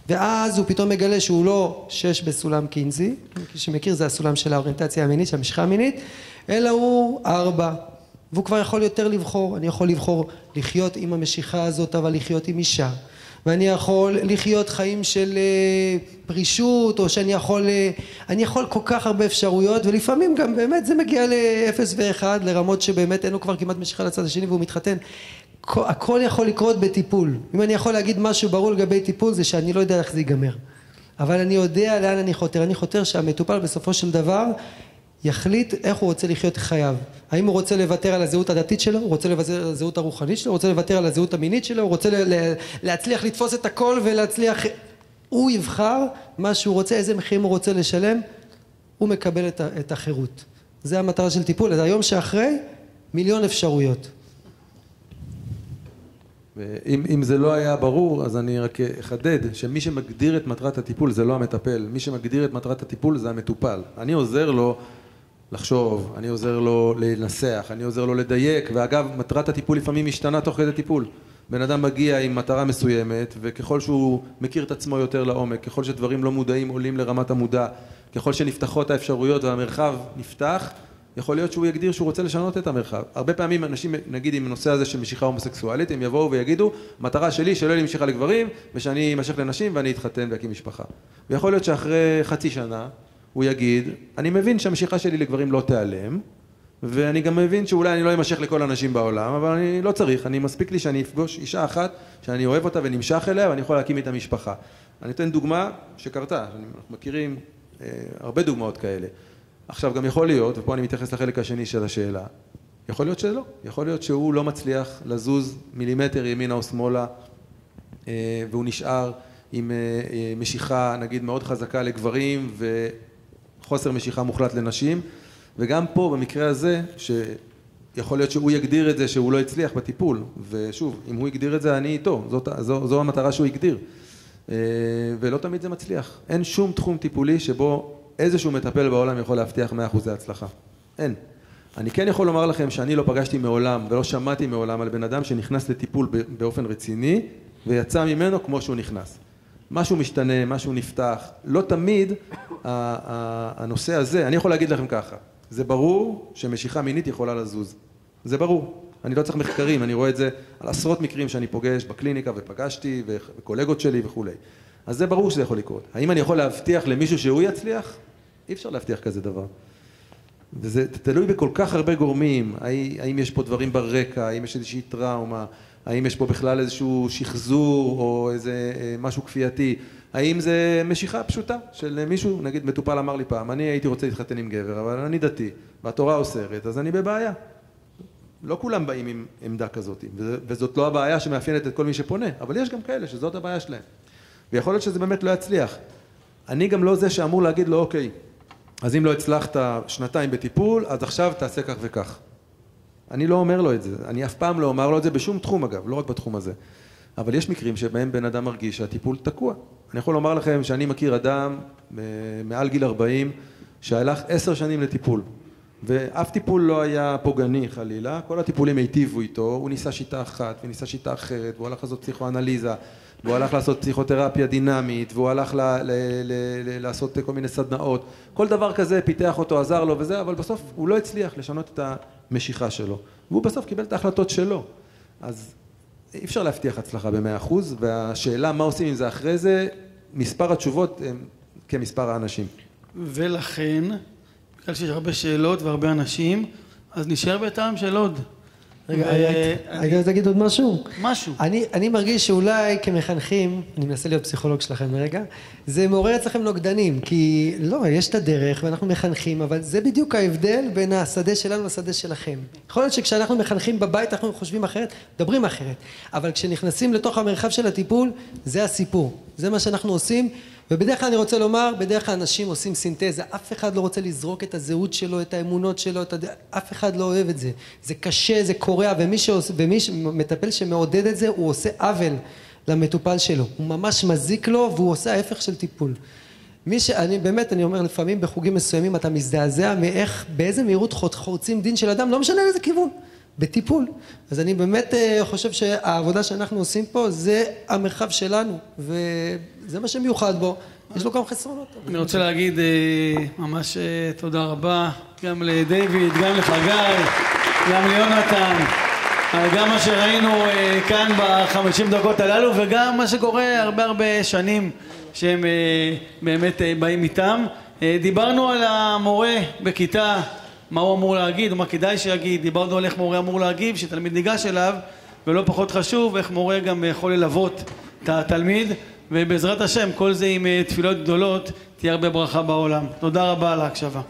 ואז הוא פתאום מגלה שהוא לא 6 בסולם קינזי, שמכיר זה הסולם של האוריינטציה המינית, של המשיכה המינית, אלא הוא 4, והוא כבר יכול יותר לבחור. אני יכול לבחור לחיות עם המשיכה הזאת, אבל לחיות עם אישה, ואני יכול לחיות חיים של פרישות, או שאני יכול כל כך הרבה אפשרויות, ולפעמים גם באמת זה מגיע ל0 ו1, לרמות שבאמת אין לו כבר כמעט משיכה לצד השני והוא מתחתן. הכל יכול לקרות בטיפול. אם אני יכול להגיד משהו ברור לגבי טיפול, זה שאני לא יודע איך זה ייגמר, אבל אני יודע לאן אני חותר. אני חותר שהמטופל בסופו של דבר יחליט איך הוא רוצה לחיות את חייו. האם הוא רוצה לוותר על הזהות הדתית שלו, הוא רוצה לוותר על הזהות הרוחנית שלו, הוא רוצה לוותר על הזהות המינית שלו, הוא רוצה להצליח לתפוס את הכל ולהצליח, הוא יבחר מה שהוא רוצה, איזה מחירים הוא רוצה לשלם, הוא מקבל את החירות. זה המטרה של טיפול. אז היום שאחרי, מיליון אפשרויות. אם זה לא היה ברור, אז אני רק אחדד שמי שמגדיר את מטרת הטיפול זה לא המטפל, מי שמגדיר את מטרת הטיפול זה המטופל. אני עוזר לו לחשוב, אני עוזר לו לנסח, אני עוזר לו לדייק, ואגב, מטרת הטיפול לפעמים משתנה תוך כדי טיפול. בן אדם מגיע עם מטרה מסוימת, וככל שהוא מכיר את עצמו יותר לעומק, ככל שדברים לא מודעים עולים לרמת המודע, ככל שנפתחות האפשרויות והמרחב נפתח, יכול להיות שהוא יגדיר שהוא רוצה לשנות את המרחב. הרבה פעמים אנשים, נגיד עם הנושא הזה של משיכה הומוסקסואלית, הם יבואו ויגידו, מטרה שלי שלא יהיה לי משיכה לגברים, ושאני אמשך לנשים ואני אתחתן ואקים משפחה. ויכול להיות שאחרי חצי שנה, הוא יגיד, אני מבין שהמשיכה שלי לגברים לא תיעלם, ואני גם מבין שאולי אני לא אמשך לכל אנשים בעולם, אבל אני לא צריך, אני מספיק לי שאני אפגוש אישה אחת, שאני אוהב אותה ונמשך אליה, ואני יכול להקים איתה משפחה. אני אתן דוגמה שקרתה, אנחנו מכירים הרבה דוגמאות כאלה. עכשיו גם יכול להיות, ופה אני מתייחס לחלק השני של השאלה, יכול להיות שלא, יכול להיות שהוא לא מצליח לזוז מילימטר ימינה או שמאלה, והוא נשאר עם משיכה נגיד מאוד חזקה לגברים וחוסר משיכה מוחלט לנשים, וגם פה במקרה הזה שיכול להיות שהוא יגדיר את זה שהוא לא הצליח בטיפול, ושוב אם הוא יגדיר את זה אני איתו, זו המטרה שהוא יגדיר, ולא תמיד זה מצליח. אין שום תחום טיפולי שבו איזשהו מטפל בעולם יכול להבטיח 100% הצלחה. אין. אני כן יכול לומר לכם שאני לא פגשתי מעולם ולא שמעתי מעולם על בן אדם שנכנס לטיפול באופן רציני ויצא ממנו כמו שהוא נכנס. משהו משתנה, משהו נפתח. לא תמיד הנושא הזה, אני יכול להגיד לכם ככה, זה ברור שמשיכה מינית יכולה לזוז. זה ברור. אני לא צריך מחקרים, אני רואה את זה על עשרות מקרים שאני פוגש בקליניקה ופגשתי וקולגות שלי וכו'. אז זה ברור שזה יכול לקרות. האם אני יכול להבטיח למישהו שהוא יצליח? אי אפשר להבטיח כזה דבר. וזה תלוי בכל כך הרבה גורמים, האם יש פה דברים ברקע, האם יש איזושהי טראומה, האם יש פה בכלל איזשהו שחזור או איזה משהו כפייתי, האם זה משיכה פשוטה של מישהו, נגיד מטופל אמר לי פעם, אני הייתי רוצה להתחתן עם גבר, אבל אני דתי, והתורה אוסרת, אז אני בבעיה. לא כולם באים עם עמדה כזאת, וזאת לא הבעיה שמאפיינת את כל מי שפונה, אבל יש גם כאלה שזאת הבעיה שלהם. ויכול להיות שזה באמת לא יצליח. אני גם לא זה שאמור להגיד לו, אוקיי, אז אם לא הצלחת 2 בטיפול, אז עכשיו תעשה כך וכך. אני לא אומר לו את זה, אני אף פעם לא אומר לו את זה בשום תחום אגב, לא רק בתחום הזה. אבל יש מקרים שבהם בן אדם מרגיש שהטיפול תקוע. אני יכול לומר לכם שאני מכיר אדם מעל גיל 40 שהלך 10 שנים לטיפול. ואף טיפול לא היה פוגעני חלילה, כל הטיפולים היטיבו איתו, הוא ניסה שיטה אחת וניסה שיטה אחרת, והוא הלך לעשות פסיכואנליזה, והוא הלך לעשות פסיכותרפיה דינמית, והוא הלך לעשות כל מיני סדנאות, כל דבר כזה פיתח אותו, עזר לו וזה, אבל בסוף הוא לא הצליח לשנות את המשיכה שלו, והוא בסוף קיבל את ההחלטות שלו. אז אי אפשר להבטיח הצלחה ב100%, והשאלה מה עושים עם זה אחרי זה, מספר התשובות הם כמספר האנשים. ולכן, בגלל שיש הרבה שאלות והרבה אנשים, אז נשאר בטעם של עוד. רגע, אני רוצה להגיד עוד משהו. משהו. אני מרגיש שאולי כמחנכים, אני מנסה להיות פסיכולוג שלכם לרגע, זה מעורר אצלכם נוגדנים, כי לא, יש את הדרך ואנחנו מחנכים, אבל זה בדיוק ההבדל בין השדה שלנו לשדה שלכם. יכול להיות שכשאנחנו מחנכים בבית אנחנו חושבים אחרת, מדברים אחרת, אבל כשנכנסים לתוך המרחב של הטיפול, זה הסיפור, זה מה שאנחנו עושים, ובדרך כלל אני רוצה לומר, בדרך כלל אנשים עושים סינתזה, אף אחד לא רוצה לזרוק את הזהות שלו, את האמונות שלו, אף אחד לא אוהב את זה. זה קשה, זה קורע, ומי שמטפל שמעודד את זה, הוא עושה עוול למטופל שלו. הוא ממש מזיק לו, והוא עושה ההפך של טיפול. אני אומר, לפעמים בחוגים מסוימים אתה מזדעזע מאיך, באיזה מהירות חורצים דין של אדם, לא משנה לאיזה כיוון. בטיפול. אז אני באמת חושב שהעבודה שאנחנו עושים פה זה המרחב שלנו, וזה מה שמיוחד בו. יש לו גם חסרונות. אני רוצה להגיד ממש תודה רבה, גם לדיוויד, גם לחגי, גם ליונתן, גם מה שראינו כאן ב50 דקות הללו, וגם מה שקורה הרבה שנים שהם באמת באים איתם. דיברנו על המורה בכיתה, מה הוא אמור להגיד, או מה כדאי שיגיד, דיברנו על איך מורה אמור להגיב, שתלמיד ניגש אליו, ולא פחות חשוב, איך מורה גם יכול ללוות את התלמיד, ובעזרת השם, כל זה עם תפילות גדולות, תהיה הרבה ברכה בעולם. תודה רבה על ההקשבה.